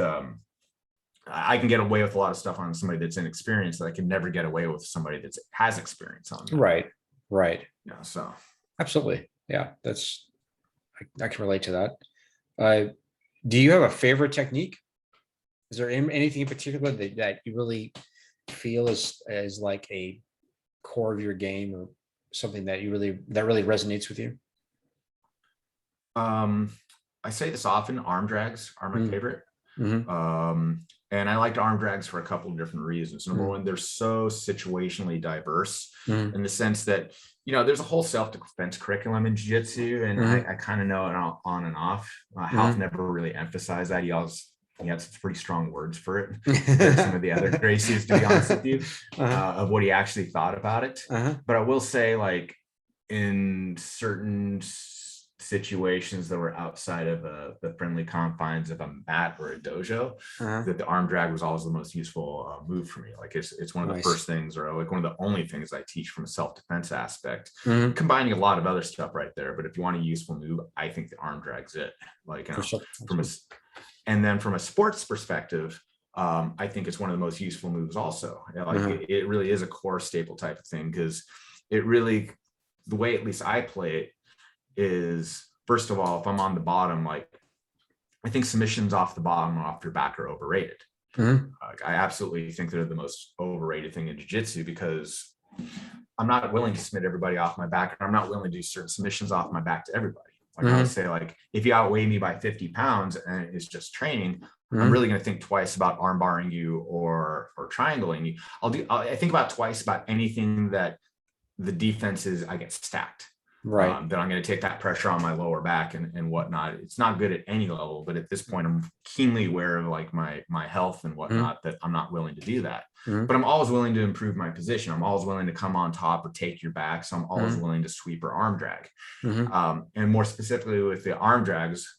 I can get away with a lot of stuff on somebody that's inexperienced that I can never get away with somebody that has experience on that. Right. Yeah. So absolutely. Yeah. I can relate to that. Do you have a favorite technique? Is there anything in particular that you really feel is like a core of your game, or something that really resonates with you? I say this often, arm drags are my favorite. Mm-hmm. And I liked arm drags for a couple of different reasons. Number Mm-hmm. one, they're so situationally diverse Mm-hmm. in the sense that, there's a whole self-defense curriculum in jiu-jitsu, and Mm-hmm. I kind of know it on and off. Half Mm-hmm. never really emphasized that. He had some pretty strong words for it compared to some of the other Gracies, to be honest with you, of what he actually thought about it. But I will say, like, in certain situations that were outside of the friendly confines of a mat or a dojo, that the arm drag was always the most useful move for me. Like, it's one of the first things, or like one of the only things I teach from a self-defense aspect, combining a lot of other stuff right there. But if you want a useful move, I think the arm drag's it. Like, and then from a sports perspective, I think it's one of the most useful moves also. It really is a core staple type of thing, because it really, the way at least I play it is, first of all, if I'm on the bottom, like, I think submissions off the bottom off your back are overrated. I absolutely think they're the most overrated thing in jiu-jitsu, because I'm not willing to submit everybody off my back, and I'm not willing to do certain submissions off my back to everybody. Like, I would say, like, if you outweigh me by 50 pounds and it's just training, I'm really going to think twice about arm barring you or triangling you. I think about twice about anything that the defense is, I get stacked. Right. That I'm going to take that pressure on my lower back and whatnot. It's not good at any level, but at this point, I'm keenly aware of, like, my health and whatnot, that I'm not willing to do that. But I'm always willing to improve my position. I'm always willing to come on top or take your back. So I'm always willing to sweep or arm drag. And more specifically with the arm drags,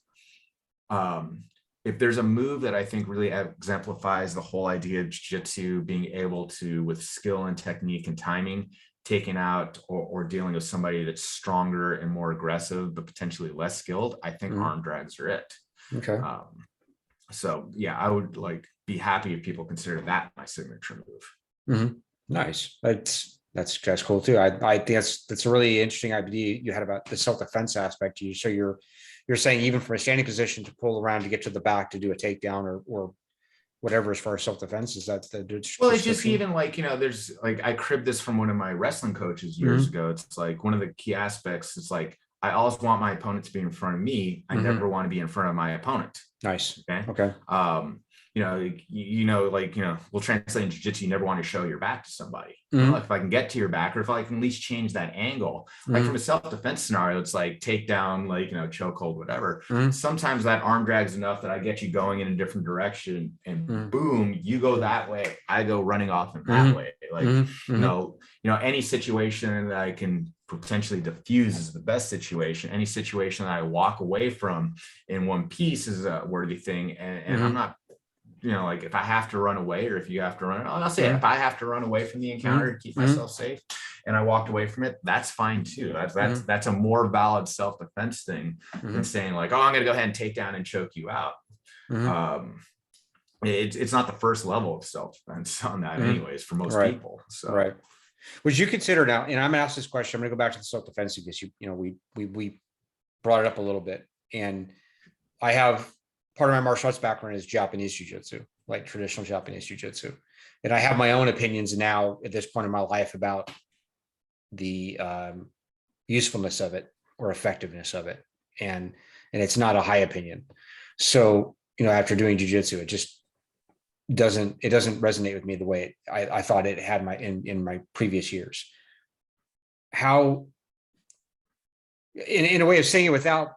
if there's a move that I think really exemplifies the whole idea of jiu-jitsu being able to, with skill and technique and timing, taking out or dealing with somebody that's stronger and more aggressive, but potentially less skilled, I think arm drags are it. Okay. So yeah, I would be happy if people consider that my signature move. Nice. That's cool too. I think that's a really interesting idea you had about the self-defense aspect. So you're saying even from a standing position to pull around to get to the back to do a takedown or whatever, as far as self-defense, is that the well, it's just even there's I cribbed this from one of my wrestling coaches years ago. It's like one of the key aspects is, like, I always want my opponent to be in front of me. I never want to be in front of my opponent. Nice. Okay. We'll translate in jiu-jitsu, you never want to show your back to somebody. If I can get to your back, or if I can at least change that angle, like from a self-defense scenario, it's like takedown, chokehold, whatever. Sometimes that arm drags enough that I get you going in a different direction, and boom, you go that way, I go running off in that way. Any situation that I can potentially diffuse is the best situation. Any situation that I walk away from in one piece is a worthy thing. And I'm not, if I have to run away, or if you have to run, I'll say if I have to run away from the encounter to keep myself safe, and I walked away from it, that's fine too. That's a more valid self-defense thing than saying, like, oh, I'm going to go ahead and take down and choke you out. It's not the first level of self-defense on that anyways, for most people. So. Right. Would you consider now, and I'm gonna ask this question, I'm gonna go back to the self-defense, because we brought it up a little bit, and I have part of my martial arts background is Japanese jiu-jitsu, like traditional Japanese jiu-jitsu. And I have my own opinions now at this point in my life about the usefulness of it or effectiveness of it. And it's not a high opinion. So, after doing jiu-jitsu, it just doesn't resonate with me the way I thought it had in my previous years. How, in a way of saying it without,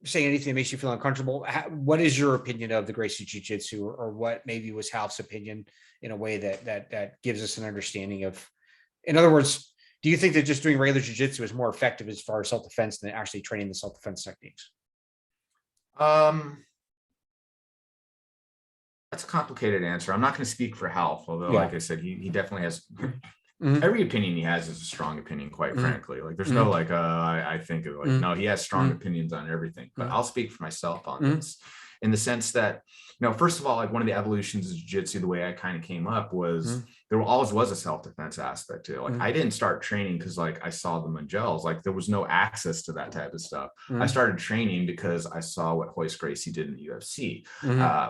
saying anything that makes you feel uncomfortable, what is your opinion of the Gracie Jiu-Jitsu, or what maybe was Ralph's opinion, in a way that gives us an understanding of, in other words, do you think that just doing regular jiu-jitsu is more effective as far as self-defense than actually training the self-defense techniques? That's a complicated answer. I'm not going to speak for Ralph, although, like I said, he definitely has every opinion he has is a strong opinion, quite frankly. Like, there's no I think of no, he has strong opinions on everything. But I'll speak for myself on this, in the sense that, first of all, like, one of the evolutions of jiu-jitsu, the way I kind of came up was there always was a self-defense aspect to it. Like I didn't start training because like I saw the Mungels, like there was no access to that type of stuff. I started training because I saw what Royce Gracie did in the UFC.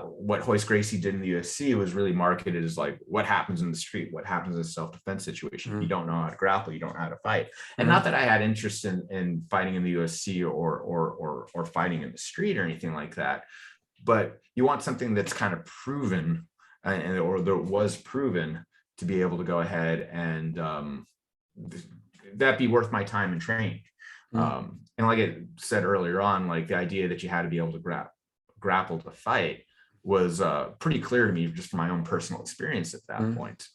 What Royce Gracie did in the UFC was really marketed as like what happens in the street, what happens in a self-defense situation. If you don't know how to grapple, you don't know how to fight. And not that I had interest in fighting in the UFC or fighting in the street or anything like that, but you want something that's kind of proven or that was proven to be able to go ahead and that be worth my time and training. And like I said earlier on, like the idea that you had to be able to grapple to fight was pretty clear to me just from my own personal experience at that point.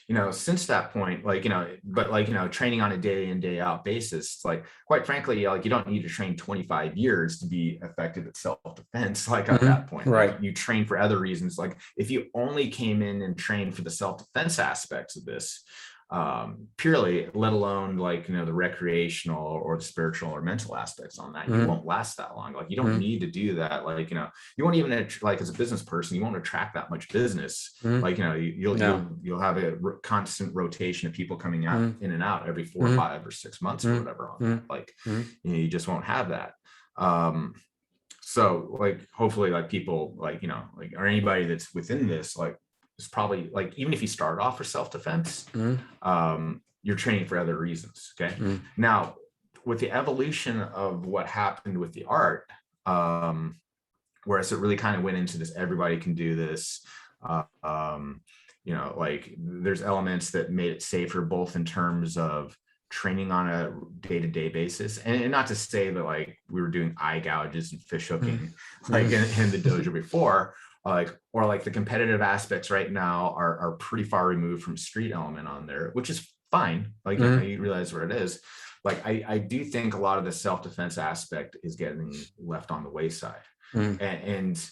You know, since that point, like, you know, but like, you know, training on a day in, day out basis, like, quite frankly, like you don't need to train 25 years to be effective at self-defense. Like at that point, right. Like, you train for other reasons. Like if you only came in and trained for the self-defense aspects of this, purely, let alone like, you know, the recreational or the spiritual or mental aspects on that, you won't last that long. Like you don't need to do that. Like, you know, you won't even, like as a business person, you won't attract that much business. Like, you know, you'll have a constant rotation of people coming out in and out every 4 or 5 or 6 months or whatever on that. Like, you know, you just won't have that. So like, hopefully like people like, you know, like, or anybody that's within this, like, it's probably like, even if you start off for self-defense, you're training for other reasons. Okay. Now, with the evolution of what happened with the art, whereas it really kind of went into this, everybody can do this. You know, like there's elements that made it safer, both in terms of training on a day-to-day basis, and not to say that like we were doing eye gouges and fish hooking like in the dojo before. Like, or like the competitive aspects right now are pretty far removed from street element on there, which is fine. Like you realize where it is. Like I do think a lot of the self-defense aspect is getting left on the wayside. And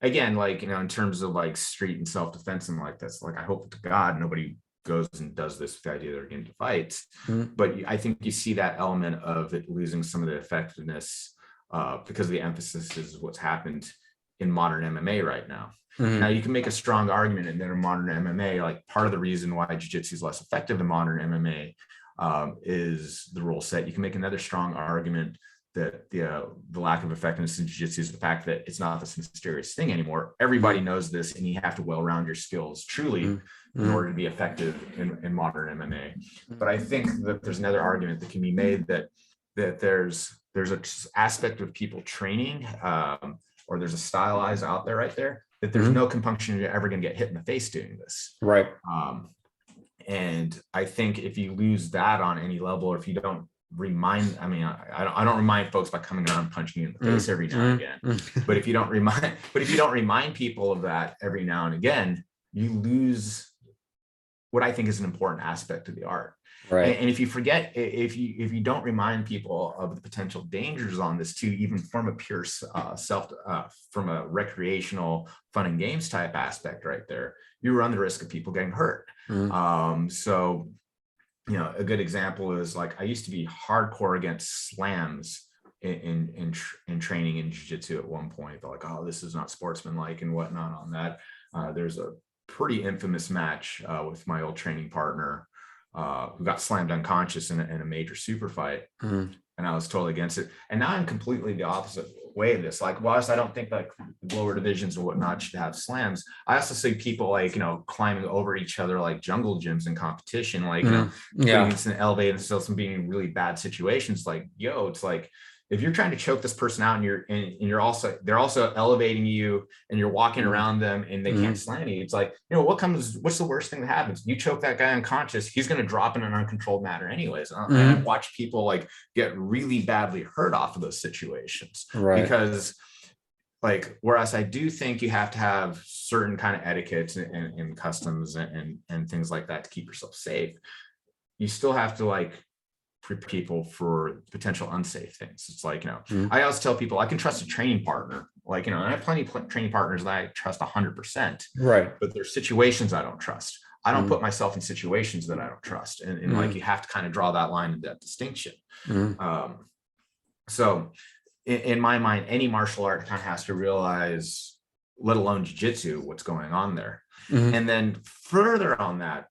again, like, you know, in terms of like street and self-defense and like this, like I hope to God nobody goes and does this with the idea they're getting into fights. But I think you see that element of it losing some of the effectiveness because the emphasis is what's happened in modern MMA right now. Now you can make a strong argument in modern MMA, like part of the reason why jiu-jitsu is less effective in modern MMA is the rule set. You can make another strong argument that the lack of effectiveness in jiu-jitsu is the fact that it's not this mysterious thing anymore. Everybody knows this, and you have to well-round your skills truly in order to be effective in modern MMA. But I think that there's another argument that can be made that there's an aspect of people training or there's a stylized out there right there that there's no compunction you're ever going to get hit in the face doing this. Right. And I think if you lose that on any level, or if you don't remind, I mean, I don't remind folks by coming around and punching you in the face every now and again, but if you don't remind people of that every now and again, you lose what I think is an important aspect of the art. Right. And if you forget, if you don't remind people of the potential dangers on this too, even from a pure from a recreational fun and games type aspect right there, you run the risk of people getting hurt. So, you know, a good example is like, I used to be hardcore against slams in training in jiu-jitsu at one point. They're like, oh, this is not sportsmanlike and whatnot on that. There's a pretty infamous match with my old training partner who got slammed unconscious in a major super fight. And I was totally against it. And now I'm completely the opposite way of this. Like, whilst I don't think like lower divisions and whatnot should have slams, I also see people like, you know, climbing over each other like jungle gyms in competition, like, you know, it's an elevated and still some being in really bad situations. Like, yo, it's like, if you're trying to choke this person out and they're also elevating you and you're walking around them and they can't slam you, it's like, you know, what's the worst thing that happens? You choke that guy unconscious, he's going to drop in an uncontrolled manner anyways. And I watch people like get really badly hurt off of those situations, because like, whereas I do think you have to have certain kind of etiquette and customs and things like that to keep yourself safe, you still have to like for people for potential unsafe things. It's like, you know, I always tell people I can trust a training partner, like, you know, and I have plenty of training partners that I trust 100%, but there's situations I don't trust. I don't put myself in situations that I don't trust. And like, you have to kind of draw that line and that distinction. So in my mind, any martial art kind of has to realize let alone jiu-jitsu, what's going on there. Mhm. And then further on that,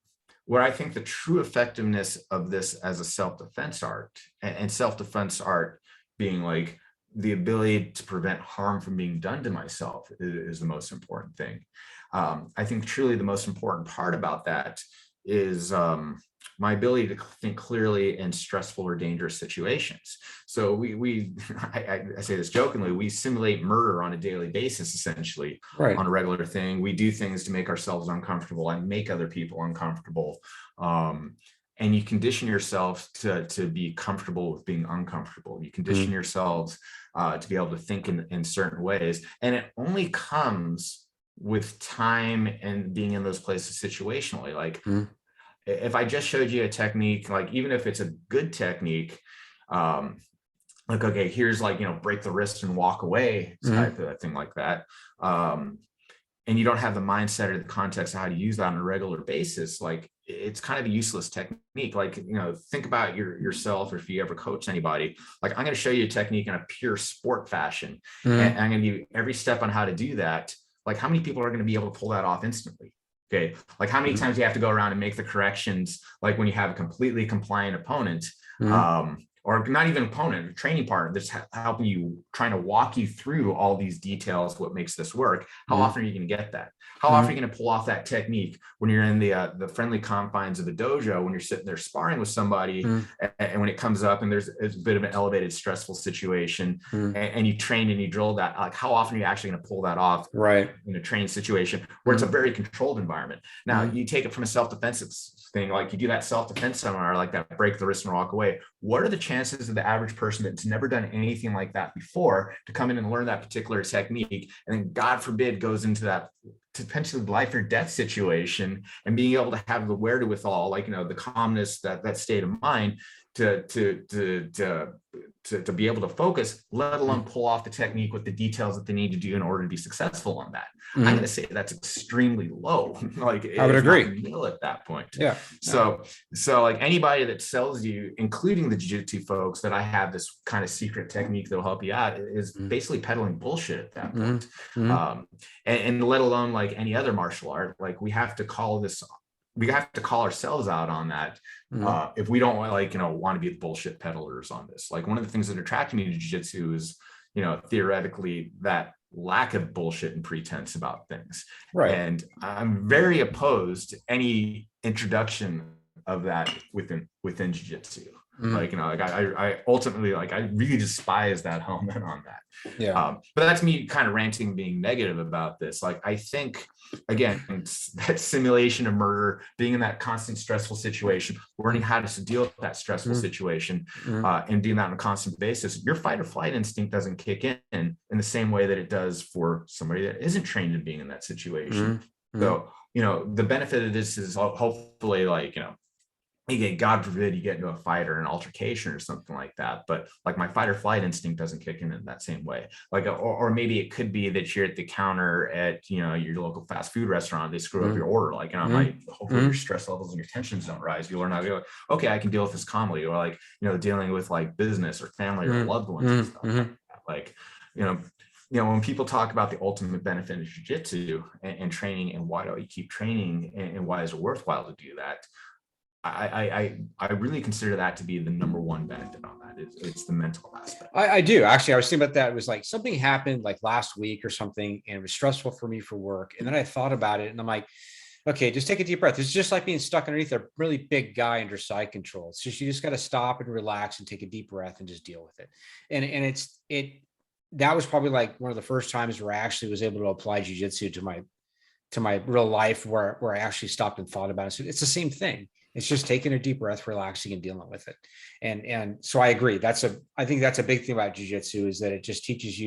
where I think the true effectiveness of this as a self-defense art, and self-defense art being like the ability to prevent harm from being done to myself is the most important thing. I think truly the most important part about that is my ability to think clearly in stressful or dangerous situations. So I say this jokingly, we simulate murder on a daily basis, essentially, Right. on a regular thing. We do things to make ourselves uncomfortable and make other people uncomfortable. And you condition yourself to be comfortable with being uncomfortable. You condition Mhm. yourselves to be able to think in certain ways. And it only comes with time and being in those places situationally. Like, Mhm. if I just showed you a technique, like even if it's a good technique, um, like, okay, here's like, break the wrist and walk away Mhm. type of thing like that. Um, and you don't have the mindset or the context of how to use that on a regular basis, like it's kind of a useless technique. Like, think about yourself, or if you ever coach anybody, like I'm going to show you a technique in a pure sport fashion, and Mhm. I'm going to give you every step on how to do that. Like, how many people are going to be able to pull that off instantly? Okay. Like, how many Mhm. times you have to go around and make the corrections, like when you have a completely compliant opponent, Mhm. or not even opponent, a training partner that's helping you, trying to walk you through all these details, what makes this work. How Mhm. often are you going to get that? How often are Mhm. you going to pull off that technique when you're in the friendly confines of the dojo, when you're sitting there sparring with somebody, Mhm. and when it comes up and there's a bit of an elevated, stressful situation, Mhm. and you trained and you drilled that, like how often are you actually going to pull that off Right. in a training situation where it's a Mhm. very controlled environment? Now, Mhm. you take it from a self-defensive thing, like you do that self-defense seminar, like that break the wrist and walk away. What are the chances of the average person that's never done anything like that before to come in and learn that particular technique, and then God forbid goes into that potentially life or death situation, and being able to have the wherewithal, like, the calmness, that state of mind to be able to focus, let alone Mhm. pull off the technique with the details that they need to do in order to be successful on that? I'm going Mhm. to say that's extremely low, like I would if not agree. nil at that point. Yeah. Yeah. So like anybody that sells you, including the jiu-jitsu folks, that I have this kind of secret technique that'll help you out, is Mhm. basically peddling bullshit at that Mhm. point. Mhm. And let alone like any other martial art, like we have to call ourselves out on that. Mhm. If we don't want to be the bullshit peddlers on this. Like, one of the things that attracted me to jiu-jitsu is, theoretically, that lack of bullshit and pretense about things. Right. And I'm very opposed to any introduction of that within jiu-jitsu. Mhm. Like, like I ultimately, like, I really despise that element on that. Yeah. But that's me kind of ranting, being negative about this. Like, I think, again, that simulation of murder, being in that constant stressful situation, learning Mhm. how to deal with that stressful Mhm. situation, Mhm. and doing that on a constant basis, your fight or flight instinct doesn't kick in the same way that it does for somebody that isn't trained in being in that situation. Mhm. Mhm. So, the benefit of this is hopefully, like, again, God forbid you get into a fight or an altercation or something like that. But like, my fight or flight instinct doesn't kick in that same way. Like, or maybe it could be that you're at the counter at, your local fast food restaurant. They screw up your Mhm. order. Like, Mhm. hopefully your Mhm. stress levels and your tensions don't rise. You learn how to go, okay, I can deal with this calmly. Or like, dealing with like business or family or Mhm. loved ones and Mhm. stuff like Mhm. that. Like, when people talk about the ultimate benefit of jiu-jitsu and training, and why do you keep training, and why is it worthwhile to do that? I really consider that to be the number one benefit on that. It's the mental aspect. I do actually. I was thinking about that. It was like something happened like last week or something, and it was stressful for me for work. And then I thought about it, and I'm like, okay, just take a deep breath. It's just like being stuck underneath a really big guy under side control. It's just, you just got to stop and relax and take a deep breath and just deal with it. And that was probably like one of the first times where I actually was able to apply jujitsu to my real life, where I actually stopped and thought about it. So it's the same thing. It's just taking a deep breath, relaxing, and dealing with it. And so I agree. I think that's a big thing about jujitsu, is that it teaches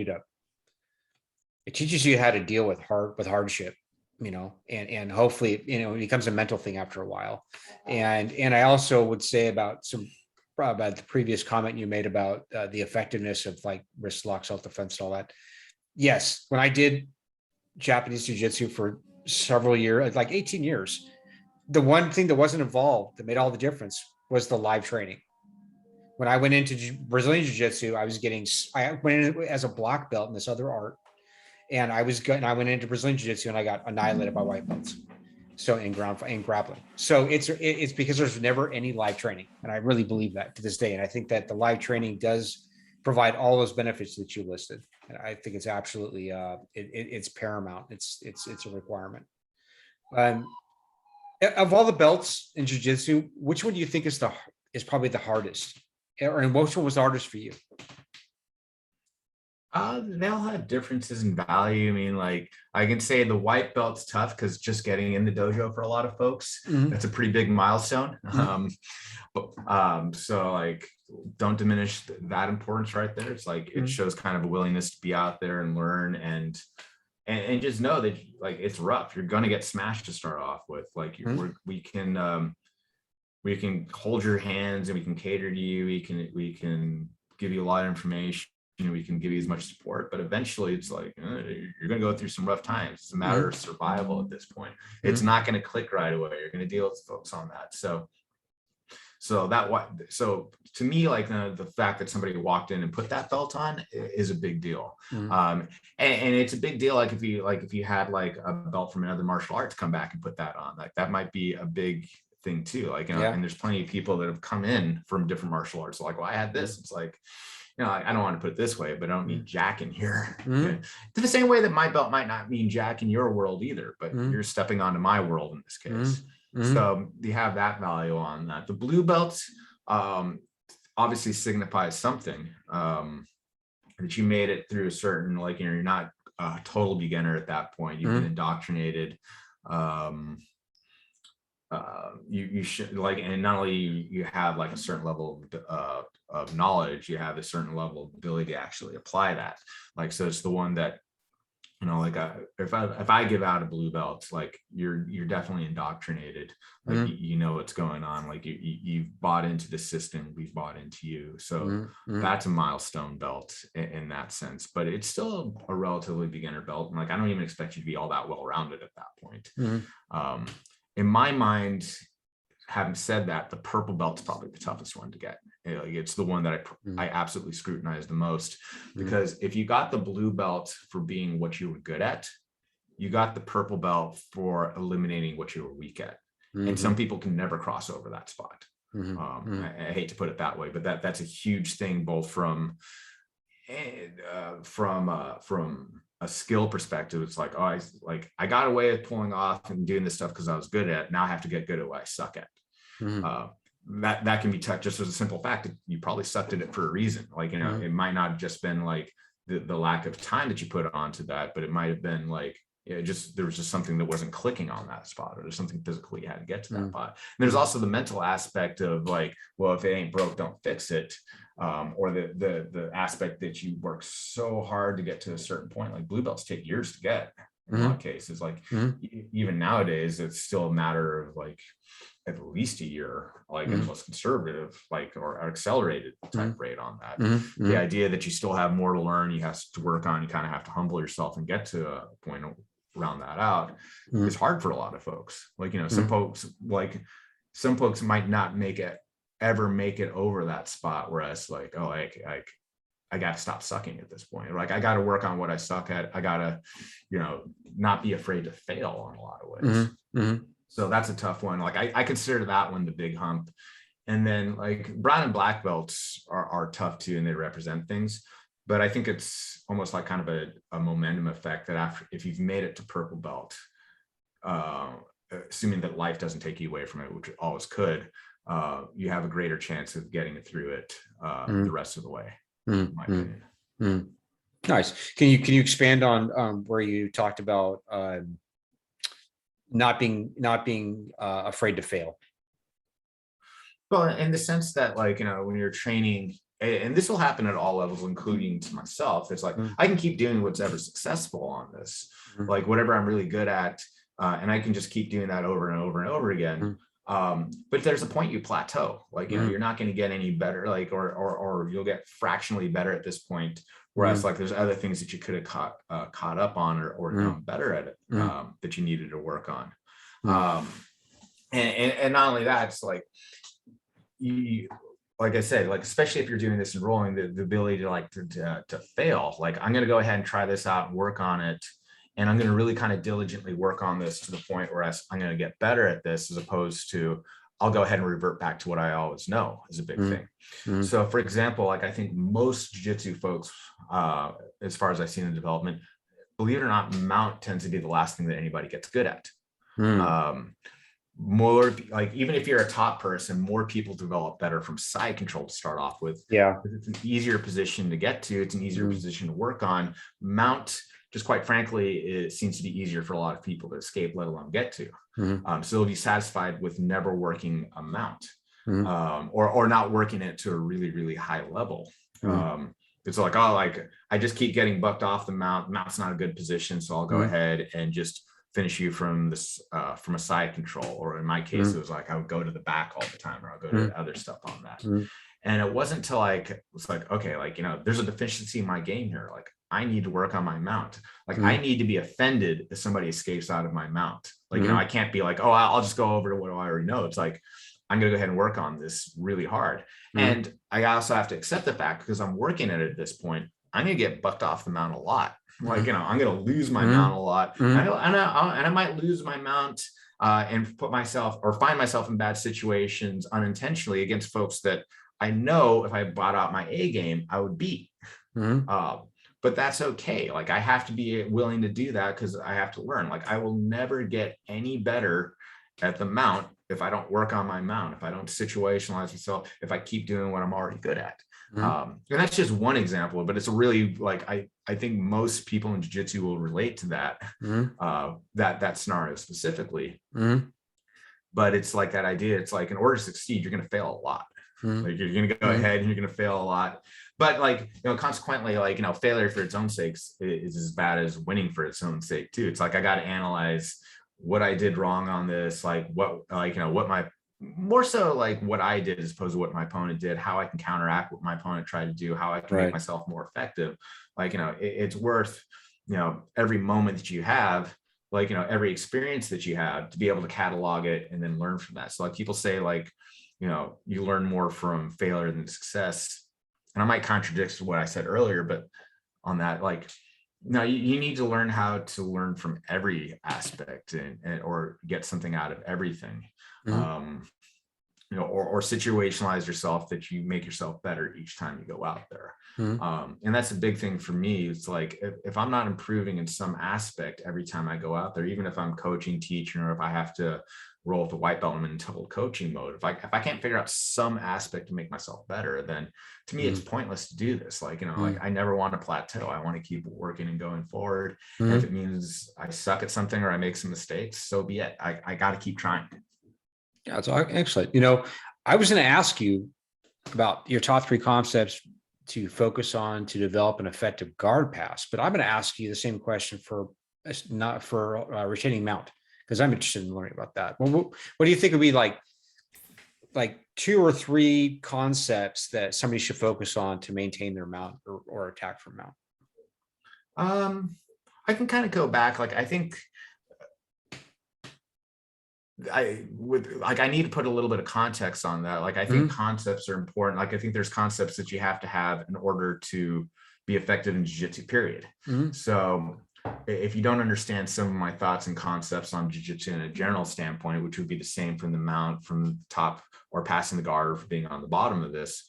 you how to deal with hardship, and hopefully, it becomes a mental thing after a while. And I also would say about the previous comment you made about the effectiveness of like wrist lock, self-defense, and all that. Yes, when I did Japanese jiu-jitsu for several years, like 18 years, the one thing that wasn't involved that made all the difference was the live training. When I went into Brazilian jiu-jitsu, I went in as a black belt in this other art, And I went into Brazilian Jiu-Jitsu and I got annihilated by white belts. So in grappling. So it's because there's never any live training. And I really believe that to this day. And I think that the live training does provide all those benefits that you listed. And I think it's absolutely it's paramount. It's a requirement. Of all the belts in jiu-jitsu, which one do you think is probably the hardest? Or which one was the hardest for you? They all have differences in value. I mean, like I can say the white belt's tough because just getting in the dojo for a lot of folks, that's a pretty big milestone. So like, don't diminish that importance right there. It's like it shows kind of a willingness to be out there and learn and just know that like it's rough. You're gonna get smashed to start off with. Like we can hold your hands and we can cater to you. We can give you a lot of information. We can give you as much support, but eventually it's like you're going to go through some rough times. It's a matter of survival at this point. It's not going to click right away. You're going to deal with folks on that. So to me, like the fact that somebody walked in and put that belt on is a big deal. And it's a big deal. Like if you had like a belt from another martial art to come back and put that on, like that might be a big thing too. Like, and there's plenty of people that have come in from different martial arts. Like, well, I had this. It's like, I don't want to put it this way, but I don't mean jack in here. Okay. To the same way that my belt might not mean jack in your world either, but you're stepping onto my world in this case. So you have that value on that. The blue belt obviously signifies something that you made it through a certain, like, you're not a total beginner at that point. You've been indoctrinated. You should like, and not only you have like a certain level of knowledge, you have a certain level of ability to actually apply that. Like, so it's the one that, like if I give out a blue belt, like you're definitely indoctrinated. Like you know what's going on. Like you've bought into the system, we've bought into you. So that's a milestone belt in that sense. But it's still a relatively beginner belt. And like I don't even expect you to be all that well rounded at that point. In my mind, having said that, the purple belt's probably the toughest one to get. It's the one that I absolutely scrutinize the most, because if you got the blue belt for being what you were good at, you got the purple belt for eliminating what you were weak at. And some people can never cross over that spot. I hate to put it that way, but that's a huge thing, both from a skill perspective. It's like, I got away with pulling off and doing this stuff because I was good at it. Now I have to get good at what I suck at. That can be tough, just as a simple fact that you probably sucked at it for a reason. Like, it might not have just been like the lack of time that you put onto that, but it might have been like, there was just something that wasn't clicking on that spot, or there's something physically you had to get to that spot. And there's also the mental aspect of like, well, if it ain't broke, don't fix it. Or the aspect that you work so hard to get to a certain point. Like blue belts take years to get in a lot of cases. Like even nowadays, it's still a matter of like at least a year, like a most conservative, like, or accelerated type rate on that. The idea that you still have more to learn, you have to work on, you kind of have to humble yourself and get to a point around that out. It's hard for a lot of folks. Like, some folks might not ever make it over that spot, whereas like, I got to stop sucking at this point. Like, I got to work on what I suck at. I got to, not be afraid to fail in a lot of ways. So that's a tough one. Like, I consider that one the big hump. And then like brown and black belts are tough too, and they represent things. But I think it's almost like kind of a momentum effect that if you've made it to purple belt, assuming that life doesn't take you away from it, which it always could, you have a greater chance of getting it through it the rest of the way. In my opinion. Nice. Can you expand on where you talked about not being afraid to fail? Well, in the sense that, like, when you're training, and this will happen at all levels, including to myself, it's like, I can keep doing what's ever successful on this, like whatever I'm really good at, and I can just keep doing that over and over and over again. But there's a point you plateau, like, you're not going to get any better, like, or you'll get fractionally better at this point. Whereas like there's other things that you could have caught up on or done better at it, that you needed to work on. And not only that, it's like like I said, like, especially if you're doing this in rolling, the ability to like to fail, like I'm going to go ahead and try this out and work on it. And I'm going to really kind of diligently work on this to the point where I'm going to get better at this, as opposed to I'll go ahead and revert back to what I always know is a big thing. So for example, like I think most jiu-jitsu folks, as far as I've seen in development, believe it or not, mount tends to be the last thing that anybody gets good at. More like, even if you're a top person, more people develop better from side control to start off with. Yeah. It's an easier position to get to. It's an easier position to work on. Mount, just quite frankly, it seems to be easier for a lot of people to escape, let alone get to. So they'll be satisfied with never working a mount, or not working it to a really, really high level. It's like, oh, like I just keep getting bucked off the mount. Mount's not a good position, so I'll go ahead and just finish you from this, from a side control. Or in my case, it was like I would go to the back all the time, or I'll go to other stuff on that. And it wasn't until like, it's like, okay, like, you know, there's a deficiency in my game here. Like I need to work on my mount. Like I need to be offended if somebody escapes out of my mount. Like, you know, I can't be like, oh, I'll just go over to what I already know. It's like, I'm going to go ahead and work on this really hard. And I also have to accept the fact, because I'm working at it at this point, I'm going to get bucked off the mount a lot. Like, you know, I'm going to lose my mount a lot. And I might lose my mount and put myself, or find myself in bad situations unintentionally against folks that I know if I brought out my A game, I would beat. But that's okay. Like I have to be willing to do that, because I have to learn. Like I will never get any better at the mount if I don't work on my mount, if I don't situationalize myself, if I keep doing what I'm already good at. And that's just one example, but it's a really, like, I think most people in jiu-jitsu will relate to that, that scenario specifically. But it's like that idea. It's like, in order to succeed, you're going to fail a lot. Like you're going to go ahead and you're going to fail a lot. But like, you know, consequently, like, you know, failure for its own sake is as bad as winning for its own sake too. It's like, I got to analyze what I did wrong on this, like what, like, you know, what my, more so like what I did as opposed to what my opponent did, how I can counteract what my opponent tried to do, how I can make myself more effective. Like, you know, it's worth, you know, every moment that you have, like, you know, every experience that you have, to be able to catalog it and then learn from that. So like people say, like, you know, you learn more from failure than success. And I might contradict what I said earlier, but on that, like, no, you need to learn how to learn from every aspect and or get something out of everything. You know, or situationalize yourself, that you make yourself better each time you go out there. And that's a big thing for me. It's like, if I'm not improving in some aspect every time I go out there, even if I'm coaching, teaching, or if I have to roll with the white belt, I'm in total coaching mode. If I can't figure out some aspect to make myself better, then to me, it's pointless to do this. Like, you know, like I never want to plateau. I want to keep working and going forward. And if it means I suck at something or I make some mistakes, so be it. I got to keep trying. Yeah, that's excellent. You know, I was going to ask you about your top 3 concepts to focus on to develop an effective guard pass, but I'm going to ask you the same question for not for retaining mount, because I'm interested in learning about that. Well, what do you think would be like 2 or 3 concepts that somebody should focus on to maintain their mount or attack from mount? I can kind of go back. Like, I think I need to put a little bit of context on that. Like, I think concepts are important. Like, I think there's concepts that you have to have in order to be effective in jiu-jitsu, period. So if you don't understand some of my thoughts and concepts on jiu-jitsu in a general standpoint, which would be the same from the mount, from the top, or passing the guard, or for being on the bottom of this,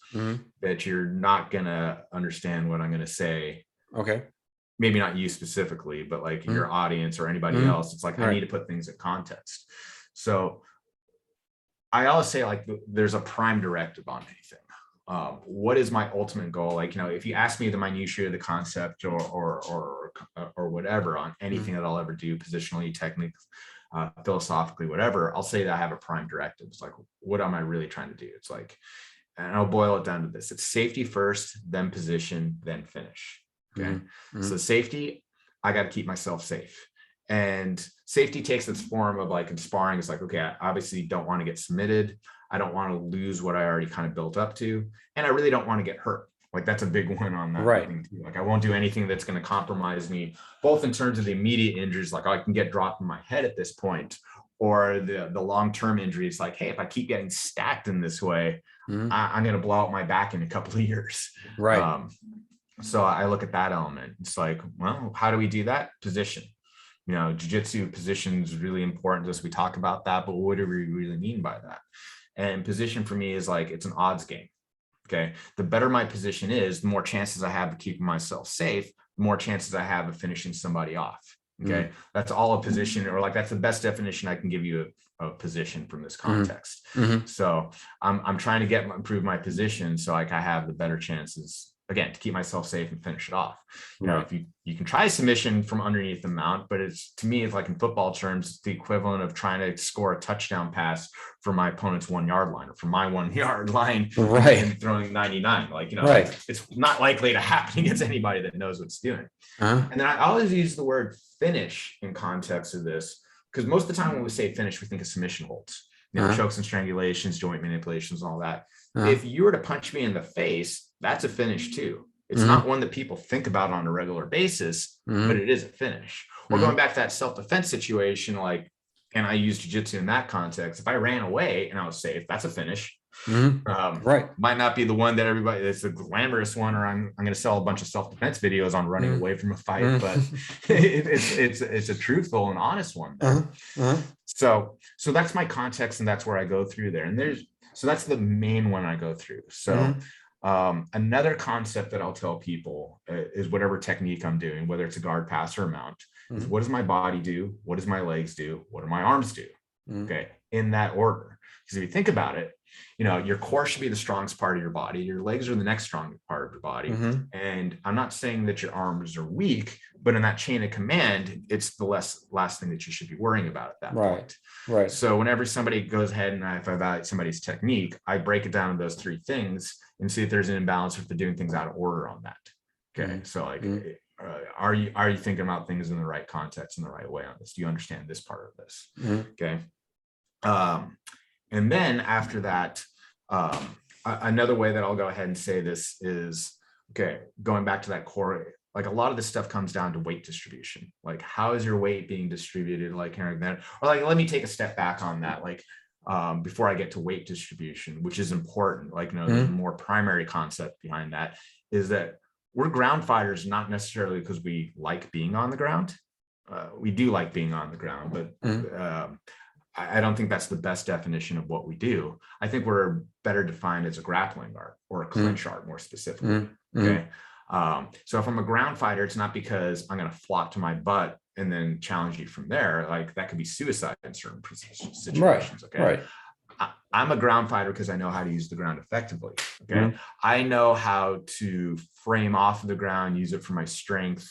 that you're not going to understand what I'm going to say. Okay. Maybe not you specifically, but like your audience or anybody else. It's like, I need to put things in context. So I always say, like, there's a prime directive on anything. What is my ultimate goal? Like, you know, if you ask me the minutiae of the concept or whatever on anything that I'll ever do, positionally, techniques, philosophically, whatever, I'll say that I have a prime directive. It's like, what am I really trying to do? It's like, and I'll boil it down to this: it's safety first, then position, then finish. Okay. So safety, I got to keep myself safe. And safety takes its form of, like, in sparring, it's like, okay, I obviously don't want to get submitted. I don't want to lose what I already kind of built up to. And I really don't want to get hurt. Like, that's a big one on that thing too. Like, I won't do anything that's going to compromise me, both in terms of the immediate injuries, like, I can get dropped in my head at this point, or the long-term injuries, like, hey, if I keep getting stacked in this way, Mhm. I'm going to blow out my back in a couple of years. Right. So I look at that element. It's like, well, how do we do that? Position. Jiu-jitsu position is really important as we talk about that, but what do we really mean by that? And position for me is like, it's an odds game. Okay. The better my position is, the more chances I have of keeping myself safe, the more chances I have of finishing somebody off. Okay. That's all a position, or like, that's the best definition I can give you of position from this context. So I'm trying to improve my position so like I have the better chances, again, to keep myself safe and finish it off. If you can try submission from underneath the mount, but to me, it's like in football terms, it's the equivalent of trying to score a touchdown pass from my opponent's 1 yard line, or from my 1 yard line, and throwing 99. Like, it's not likely to happen against anybody that knows what's doing. And then I always use the word finish in context of this, because most of the time when we say finish, we think of submission holds, chokes and strangulations, joint manipulations, all that. If you were to punch me in the face, that's a finish too. It's not one that people think about on a regular basis, but it is a finish. Or going back to that self-defense situation, like, and I use jiu-jitsu in that context. If I ran away and I was safe, that's a finish. Might not be the one that everybody, it's the glamorous one, or I'm going to sell a bunch of self-defense videos on running away from a fight, but it's a truthful and honest one. So that's my context, and that's where I go through there. And so that's the main one I go through. So another concept that I'll tell people is whatever technique I'm doing, whether it's a guard, pass, or a mount, is what does my body do? What does my legs do? What do my arms do? Okay, in that order. Because if you think about it, your core should be the strongest part of your body. Your legs are the next strongest part of your body. And I'm not saying that your arms are weak, but in that chain of command, it's the last thing that you should be worrying about at that point. So whenever somebody goes ahead and if I evaluate somebody's technique, I break it down into those 3 things and see if there's an imbalance, or if they're doing things out of order on that. Okay. So like, are you thinking about things in the right context, in the right way on this? Do you understand this part of this? Okay. And then after that, another way that I'll go ahead and say this is, okay, going back to that core, like a lot of this stuff comes down to weight distribution. Like, how is your weight being distributed? Like, that, or like, let me take a step back on that. Like, before I get to weight distribution, which is important, like, the more primary concept behind that is that we're ground fighters, not necessarily because we like being on the ground. We do like being on the ground, but I don't think that's the best definition of what we do. I think we're better defined as a grappling art, or a clinch art more specifically. Okay. So if I'm a ground fighter, it's not because I'm going to flop to my butt and then challenge you from there. Like, that could be suicide in certain situations. Okay. I'm a ground fighter because I know how to use the ground effectively. Okay. I know how to frame off of the ground, use it for my strength,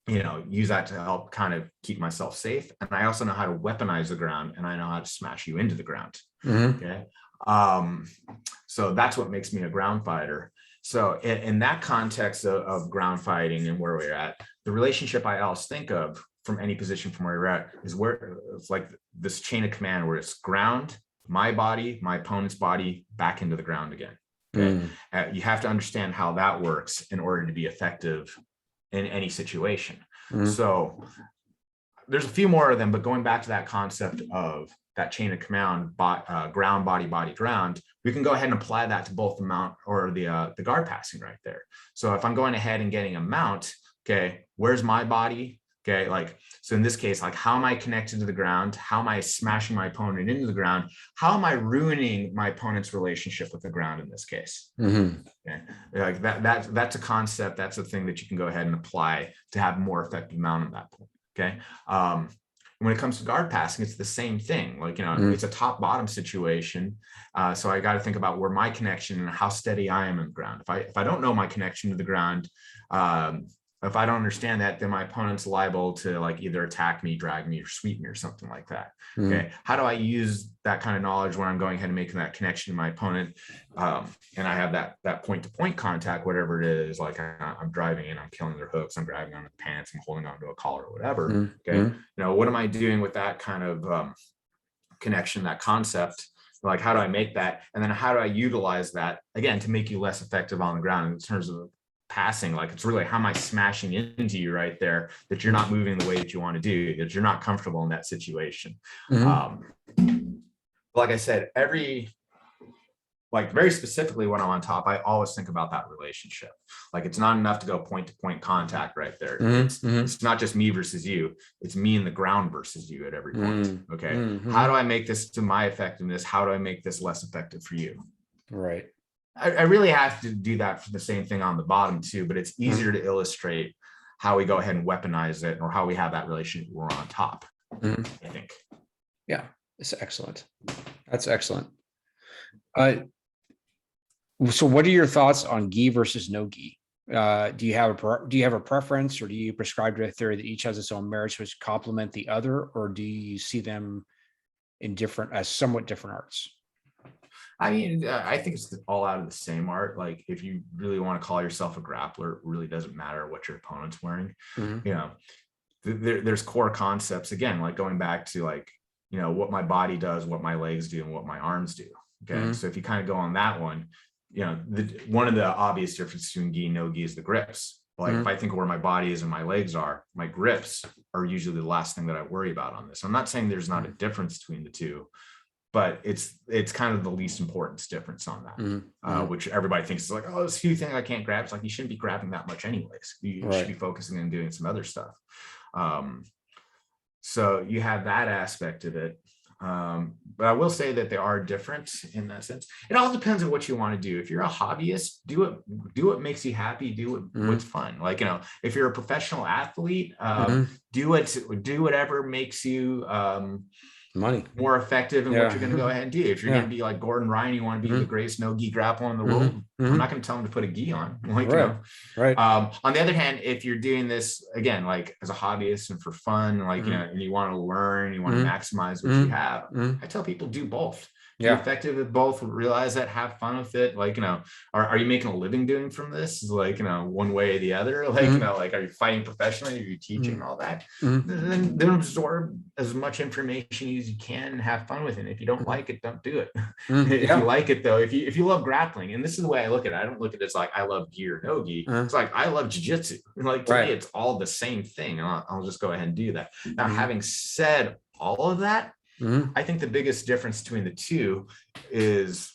use that to help kind of keep myself safe. And I also know how to weaponize the ground, and I know how to smash you into the ground. Okay. So that's what makes me a ground fighter. So in that context of ground fighting and where we're at, the relationship I always think of from any position from where you're at is where it's like this chain of command, where it's ground, my body, my opponent's body, back into the ground again. Okay. You have to understand how that works in order to be effective in any situation. So there's a few more of them, but going back to that concept of that chain of command, ground, body, body, ground, we can go ahead and apply that to both the mount or the guard passing right there. So if I'm going ahead and getting a mount, okay, where's my body? Okay, like, so in this case, like, how am I connected to the ground? How am I smashing my opponent into the ground? How am I ruining my opponent's relationship with the ground in this case? Okay. Like that's a concept. That's a thing that you can go ahead and apply to have more effective mount at that point. Okay. When it comes to guard passing, it's the same thing. Like, it's a top bottom situation. So I got to think about where my connection and how steady I am in the ground. If I don't know my connection to the ground, if I don't understand that, then my opponent's liable to like either attack me, drag me, or sweep me or something like that. Okay. How do I use that kind of knowledge when I'm going ahead and making that connection to my opponent? And I have that point to point contact, whatever it is, like I'm driving and I'm killing their hooks, I'm grabbing on the pants, I'm holding onto a collar or whatever. Okay. What am I doing with that kind of connection, that concept? Like, how do I make that? And then how do I utilize that again to make you less effective on the ground in terms of passing? Like, it's really how am I smashing into you right there, that you're not moving the way that you want to do, that you're not comfortable in that situation. Like I said, every like very specifically when I'm on top, I always think about that relationship. Like it's not enough to go point to point contact right there. It's not just me versus you. It's me and the ground versus you at every point. Okay. How do I make this to my effectiveness? How do I make this less effective for you? Right. I really have to do that for the same thing on the bottom too, but it's easier to illustrate how we go ahead and weaponize it or how we have that relationship when we're on top, I think. Yeah, it's excellent. That's excellent. So what are your thoughts on gi versus no gi? Do you have a preference, or do you prescribe to a theory that each has its own merits which complement the other, or do you see them in as somewhat different arts? I mean, I think it's all out of the same art. Like if you really want to call yourself a grappler, it really doesn't matter what your opponent's wearing. You know, there's core concepts, again, like going back to like, you know, what my body does, what my legs do, and what my arms do. Okay. So if you kind of go on that one, you know, one of the obvious differences between gi and no gi is the grips. Like if I think of where my body is and my legs are, my grips are usually the last thing that I worry about on this. I'm not saying there's not a difference between the two, but it's kind of the least important difference on that, which everybody thinks is like, oh, this huge thing I can't grab. It's like, you shouldn't be grabbing that much anyways. You should be focusing on doing some other stuff. So you have that aspect of it. But I will say that they are different in that sense. It all depends on what you want to do. If you're a hobbyist, do what makes you happy, do what's fun. Like, you know, if you're a professional athlete, do whatever makes you money more effective in what you're going to go ahead and do. If you're going to be like Gordon Ryan, you want to be the greatest no gi grappler in the world, I'm not going to tell him to put a gi on. Like, you know, on the other hand, if you're doing this again, like as a hobbyist and for fun, like, you know, and you want to learn, you want to maximize what you have, I tell people do both. Be effective at both, realize that, have fun with it. Like, you know, are you making a living doing from this? Like, you know, one way or the other, like, you know, like, are you fighting professionally? Are you teaching all that? Then absorb as much information as you can and have fun with it. If you don't like it, don't do it. If you like it though, if you love grappling, and this is the way I look at it, I don't look at it as like, I love gi or no gi. It's like, I love jiu-jitsu. Like to me, it's all the same thing. And I'll just go ahead and do that. Now, having said all of that, I think the biggest difference between the two is,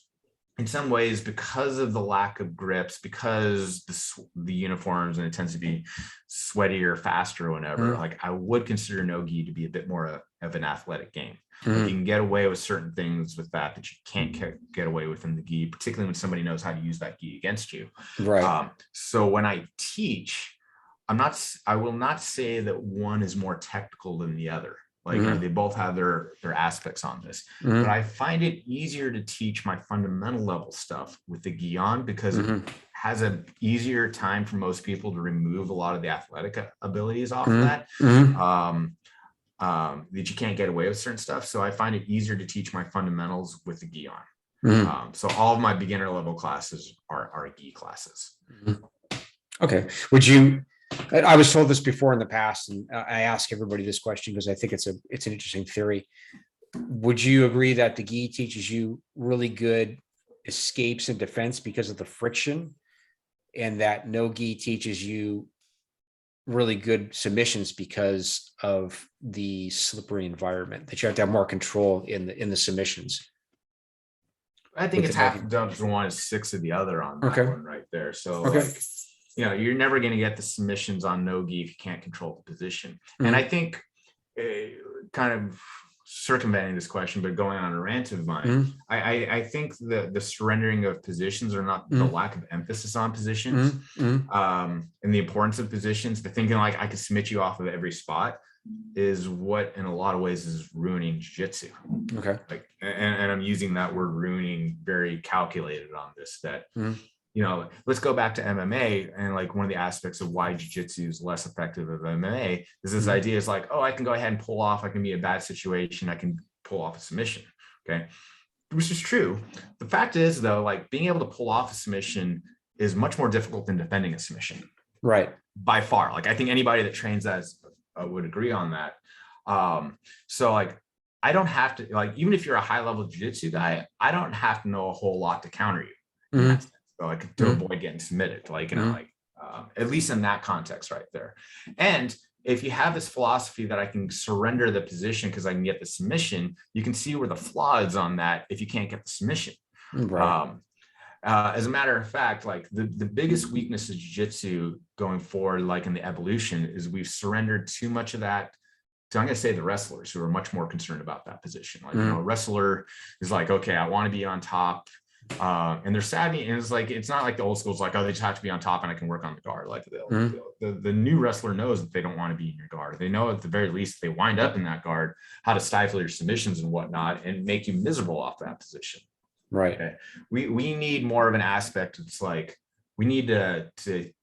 in some ways, because of the lack of grips, because the uniforms, and it tends to be sweatier, faster, or whatever, like I would consider no gi to be a bit more of an athletic game. Like you can get away with certain things with that you can't get away with in the gi, particularly when somebody knows how to use that gi against you. So when I teach, I will not say that one is more technical than the other. Like they both have their aspects on this, but I find it easier to teach my fundamental level stuff with the gi on because it has an easier time for most people to remove a lot of the athletic abilities off of that, that you can't get away with certain stuff. So I find it easier to teach my fundamentals with the gi on. So all of my beginner level classes are gi classes. Okay. I was told this before in the past, and I ask everybody this question because I think it's an interesting theory. Would you agree that the gi teaches you really good escapes and defense because of the friction, and that no gi teaches you really good submissions because of the slippery environment, that you have to have more control in the submissions? I think it's half done to one is six of the other on that one right there. So like, you know, you're never going to get the submissions on no gi if you can't control the position. And I think kind of circumventing this question, but going on a rant of mine, I think the surrendering of positions, or not the lack of emphasis on positions, and the importance of positions, the thinking like I could submit you off of every spot, is what in a lot of ways is ruining jiu-jitsu. Like, and I'm using that word ruining very calculated on this, that you know, let's go back to MMA, and like one of the aspects of why jiu-jitsu is less effective of MMA is this idea is like, oh, I can go ahead and pull off, I can be in a bad situation, I can pull off a submission, okay? Which is true. The fact is though, like being able to pull off a submission is much more difficult than defending a submission. By far. Like I think anybody that trains that would agree on that. So like, I don't have to, like, even if you're a high level jiu-jitsu guy, I don't have to know a whole lot to counter you. So like to avoid getting submitted, like, you know, like at least in that context right there. And if you have this philosophy that I can surrender the position because I can get the submission, you can see where the flaw is on that if you can't get the submission. As a matter of fact, like the biggest weakness of jiu-jitsu going forward, like in the evolution, is we've surrendered too much of that. So I'm going to say the wrestlers who are much more concerned about that position. Like, a wrestler is like, okay, I want to be on top. And they're savvy. And it's like, it's not like the old school's like, oh, they just have to be on top and I can work on the guard. Like the new wrestler knows that they don't want to be in your guard. They know at the very least, if they wind up in that guard, how to stifle your submissions and whatnot and make you miserable off that position. Right. Okay. We need more of an aspect. It's like, we need to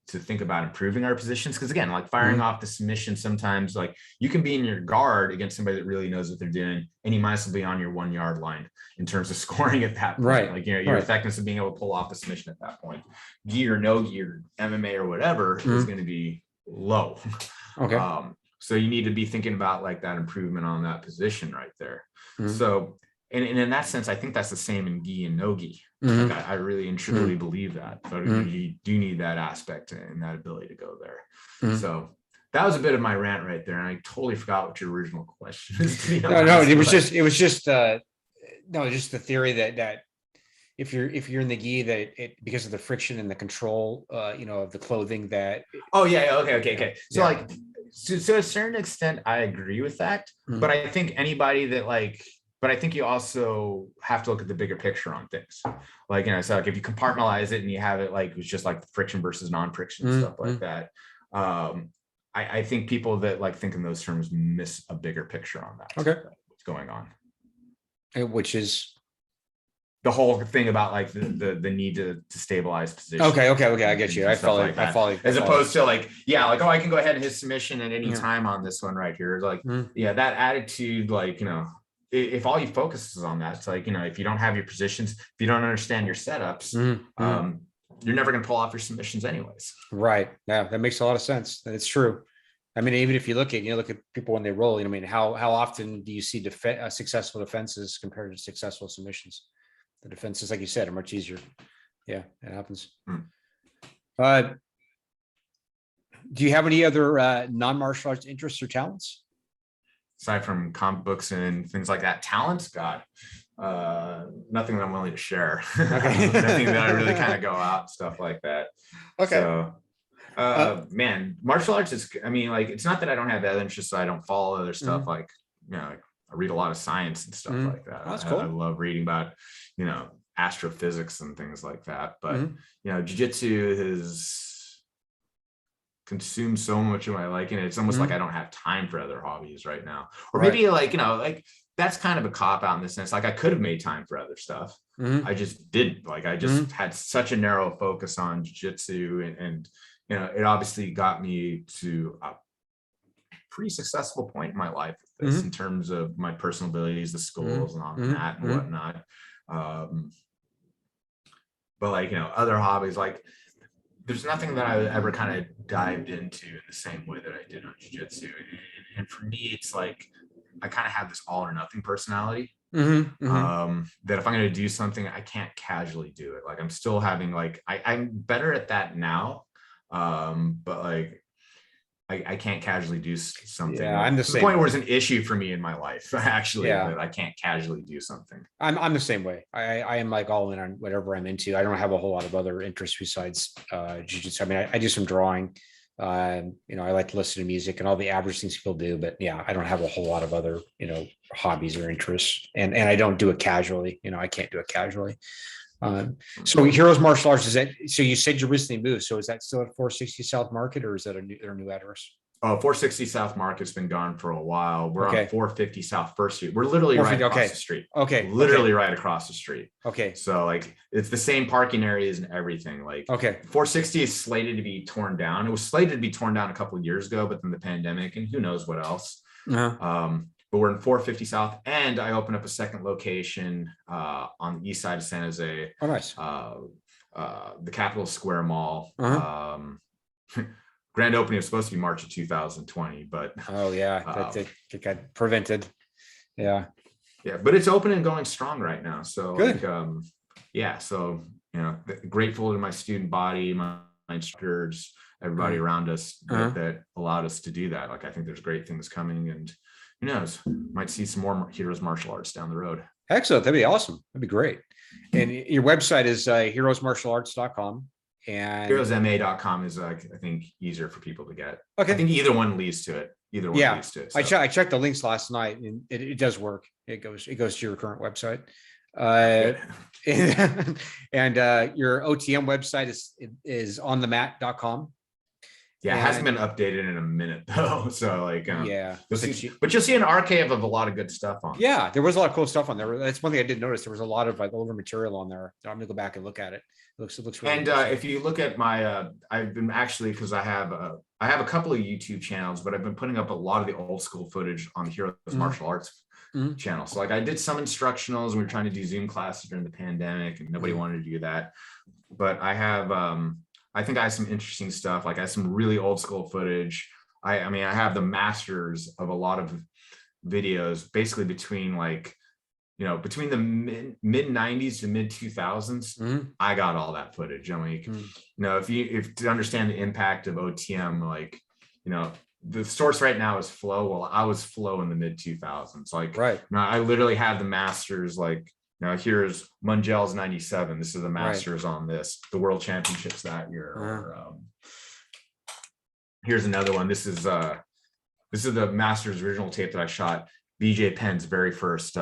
think about improving our positions. Cause again, like firing off the submission, sometimes like you can be in your guard against somebody that really knows what they're doing. And you might as well be on your 1 yard line in terms of scoring at that point. Right. Like, your effectiveness of being able to pull off the submission at that point, gi or no gi or MMA or whatever is going to be low. Okay. So you need to be thinking about like that improvement on that position right there. So, and in that sense, I think that's the same in gi and no gi. Like I really and truly believe that, but you do need that aspect and that ability to go there. So that was a bit of my rant right there, and I totally forgot what your original question is. No, it was just just the theory that if you're in the gi, that it, because of the friction and the control, of the clothing, that. Okay. So like, so to a certain extent, I agree with that, but I think anybody that like. But I think you also have to look at the bigger picture on things. Like, so like if you compartmentalize it and you have it like it's just like the friction versus non-friction stuff like that. I think people that like think in those terms miss a bigger picture on that. Okay. What's going on? Which is the whole thing about like the need to stabilize position. Okay. I get you. I follow. As opposed to like, like, oh, I can go ahead and hit submission at any time on this one right here. It's like, that attitude, like, if all you focus is on that, it's like, if you don't have your positions, if you don't understand your setups, you're never going to pull off your submissions anyways. Right. Yeah, that makes a lot of sense. It's true. I mean, even if you look at people when they roll, how often do you see successful defenses compared to successful submissions? The defenses, like you said, are much easier. Yeah, it happens. Do you have any other non-martial arts interests or talents? Aside from comic books and things like that, talents, God, nothing that I'm willing to share. Okay. Nothing that I really kind of go out and stuff like that. Okay. So, man, martial arts is, like, it's not that I don't have other interests, so I don't follow other stuff. Like, like I read a lot of science and stuff like that. That's cool. I love reading about, astrophysics and things like that. But, jiu-jitsu has consume so much of my liking. It's almost like I don't have time for other hobbies right now, or maybe like like that's kind of a cop out in the sense, like I could have made time for other stuff. I just didn't. Like I just had such a narrow focus on jiu-jitsu, and it obviously got me to a pretty successful point in my life with this in terms of my personal abilities, the skills and all that and whatnot. But like other hobbies, like there's nothing that I ever kind of dived into in the same way that I did on jiu-jitsu. And for me, it's like, I kind of have this all or nothing personality. That if I'm going to do something, I can't casually do it. Like I'm still having like, I'm better at that now. But like, I can't casually do something. Yeah, I'm the same. The point where it's an issue for me in my life, actually, that I can't casually do something. I'm the same way. I am like all in on whatever I'm into. I don't have a whole lot of other interests besides jiu-jitsu. I mean, I do some drawing. I like to listen to music and all the average things people do, but I don't have a whole lot of other, hobbies or interests, and I don't do it casually. I can't do it casually. So Heroes Martial Arts, is that, so you said you recently moved, so is that still at 460 South Market, or is that a new address? 460 South Market's been gone for a while. We're on 450 South First Street. We're literally right across the street. Literally right across the street. So like it's the same parking areas and everything. Like 460 is slated to be torn down. It was slated to be torn down a couple of years ago, but then the pandemic and who knows what else. But we're in 450 South, and I opened up a second location on the east side of San Jose. Oh, nice. The Capitol Square Mall. Grand opening was supposed to be March of 2020, but it got prevented. Yeah, but it's open and going strong right now. So good. Grateful to my student body, my instructors, everybody around us that allowed us to do that. Like I think there's great things coming, and who knows, might see some more Heroes Martial Arts down the road. Excellent. That'd be awesome. That'd be great. And your website is heroesmartialarts.com. And Heroesma.com is I think easier for people to get. okay. I think either one leads to it. Either one leads to it. So. I checked the links last night, and it does work. It goes to your current website. And your OTM website is onthemat.com. Yeah, it hasn't been updated in a minute though. So like, but you'll see an archive of a lot of good stuff on. Yeah, there was a lot of cool stuff on there. That's one thing I did notice. There was a lot of like older material on there. I'm gonna go back and look at it. It looks really. And if you look at my, I've been actually, because I have a couple of YouTube channels, but I've been putting up a lot of the old school footage on the Heroes Martial Arts channel. So like I did some instructionals. We were trying to do Zoom classes during the pandemic, and nobody wanted to do that. But I have. I think I have some interesting stuff. Like I have some really old school footage. I mean, I have the masters of a lot of videos, basically between like, between the mid 90s to mid 2000s. I got all that footage. I mean, if to understand the impact of OTM, like, the source right now is Flow. Well, I was Flow in the mid 2000s. Like, right. I literally have the masters, like, here's Mungel's 97. This is the masters on this, the world championships that year. Or, here's another one. This is the masters original tape that I shot BJ Penn's very first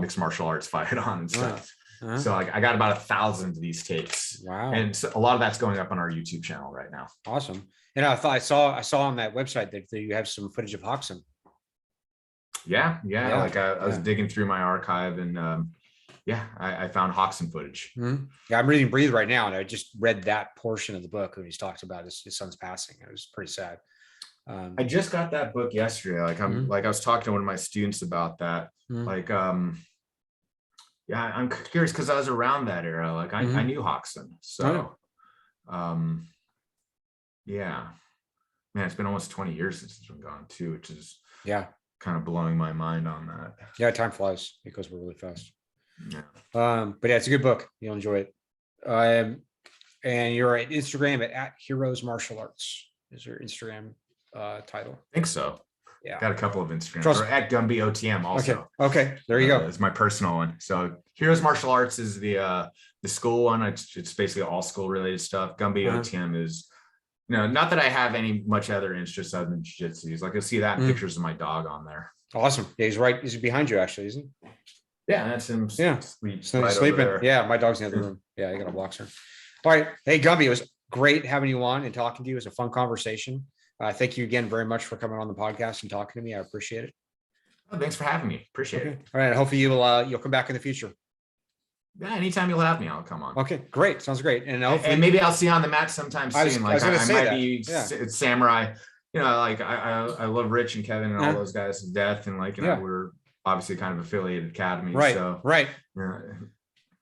mixed martial arts fight on and stuff. So like I got about 1,000 of these tapes. Wow. And so a lot of that's going up on our YouTube channel right now. Awesome. And I saw on that website that you have some footage of Hoxton. Yeah. Like I was digging through my archive, and I found Hoxton footage. Yeah, I'm reading Breathe right now, and I just read that portion of the book when he's talked about his son's passing. It was pretty sad. I just got that book yesterday. Like I was talking to one of my students about that. Like, I'm curious because I was around that era. Like I knew Hoxton, so yeah, man, it's been almost 20 years since it's been gone too, which is kind of blowing my mind on that. Yeah, time flies. It goes really fast. Yeah. But yeah, it's a good book. You'll enjoy it. And you're at Instagram at Heroes Martial Arts is your Instagram title. I think so. Yeah. Got a couple of Instagrams. Or at Gumby OTM also. Okay. There you go. It's my personal one. So Heroes Martial Arts is the school one. It's basically all school related stuff. Gumby OTM is, not that I have any much other interests other than jiu-jitsu. Like you'll see that pictures of my dog on there. Awesome. Yeah, he's right. He's behind you actually, isn't he? Yeah, that's him. Yeah, sleeping. Yeah, my dog's in the other room. Yeah, I got a boxer. All right. Hey, Gumby, it was great having you on and talking to you. It was a fun conversation. Thank you again very much for coming on the podcast and talking to me. I appreciate it. Oh, thanks for having me. Appreciate it. All right. Hopefully you'll come back in the future. Yeah, anytime you'll have me, I'll come on. Okay, great. Sounds great. And maybe I'll see you on the mat sometime soon. I might be Samurai. Like I love Rich and Kevin and all those guys to death. And like, we're obviously kind of affiliated academy. Right. So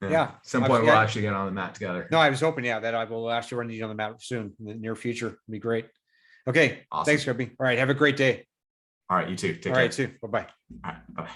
yeah. Some point we'll actually get on the mat together. No, I was hoping, that I will actually run you on the mat soon in the near future. It'd be great. Okay. Awesome. Thanks, Gumby. All right. Have a great day. All right. You too. Take care. All right, too. Bye-bye. All right. Bye-bye.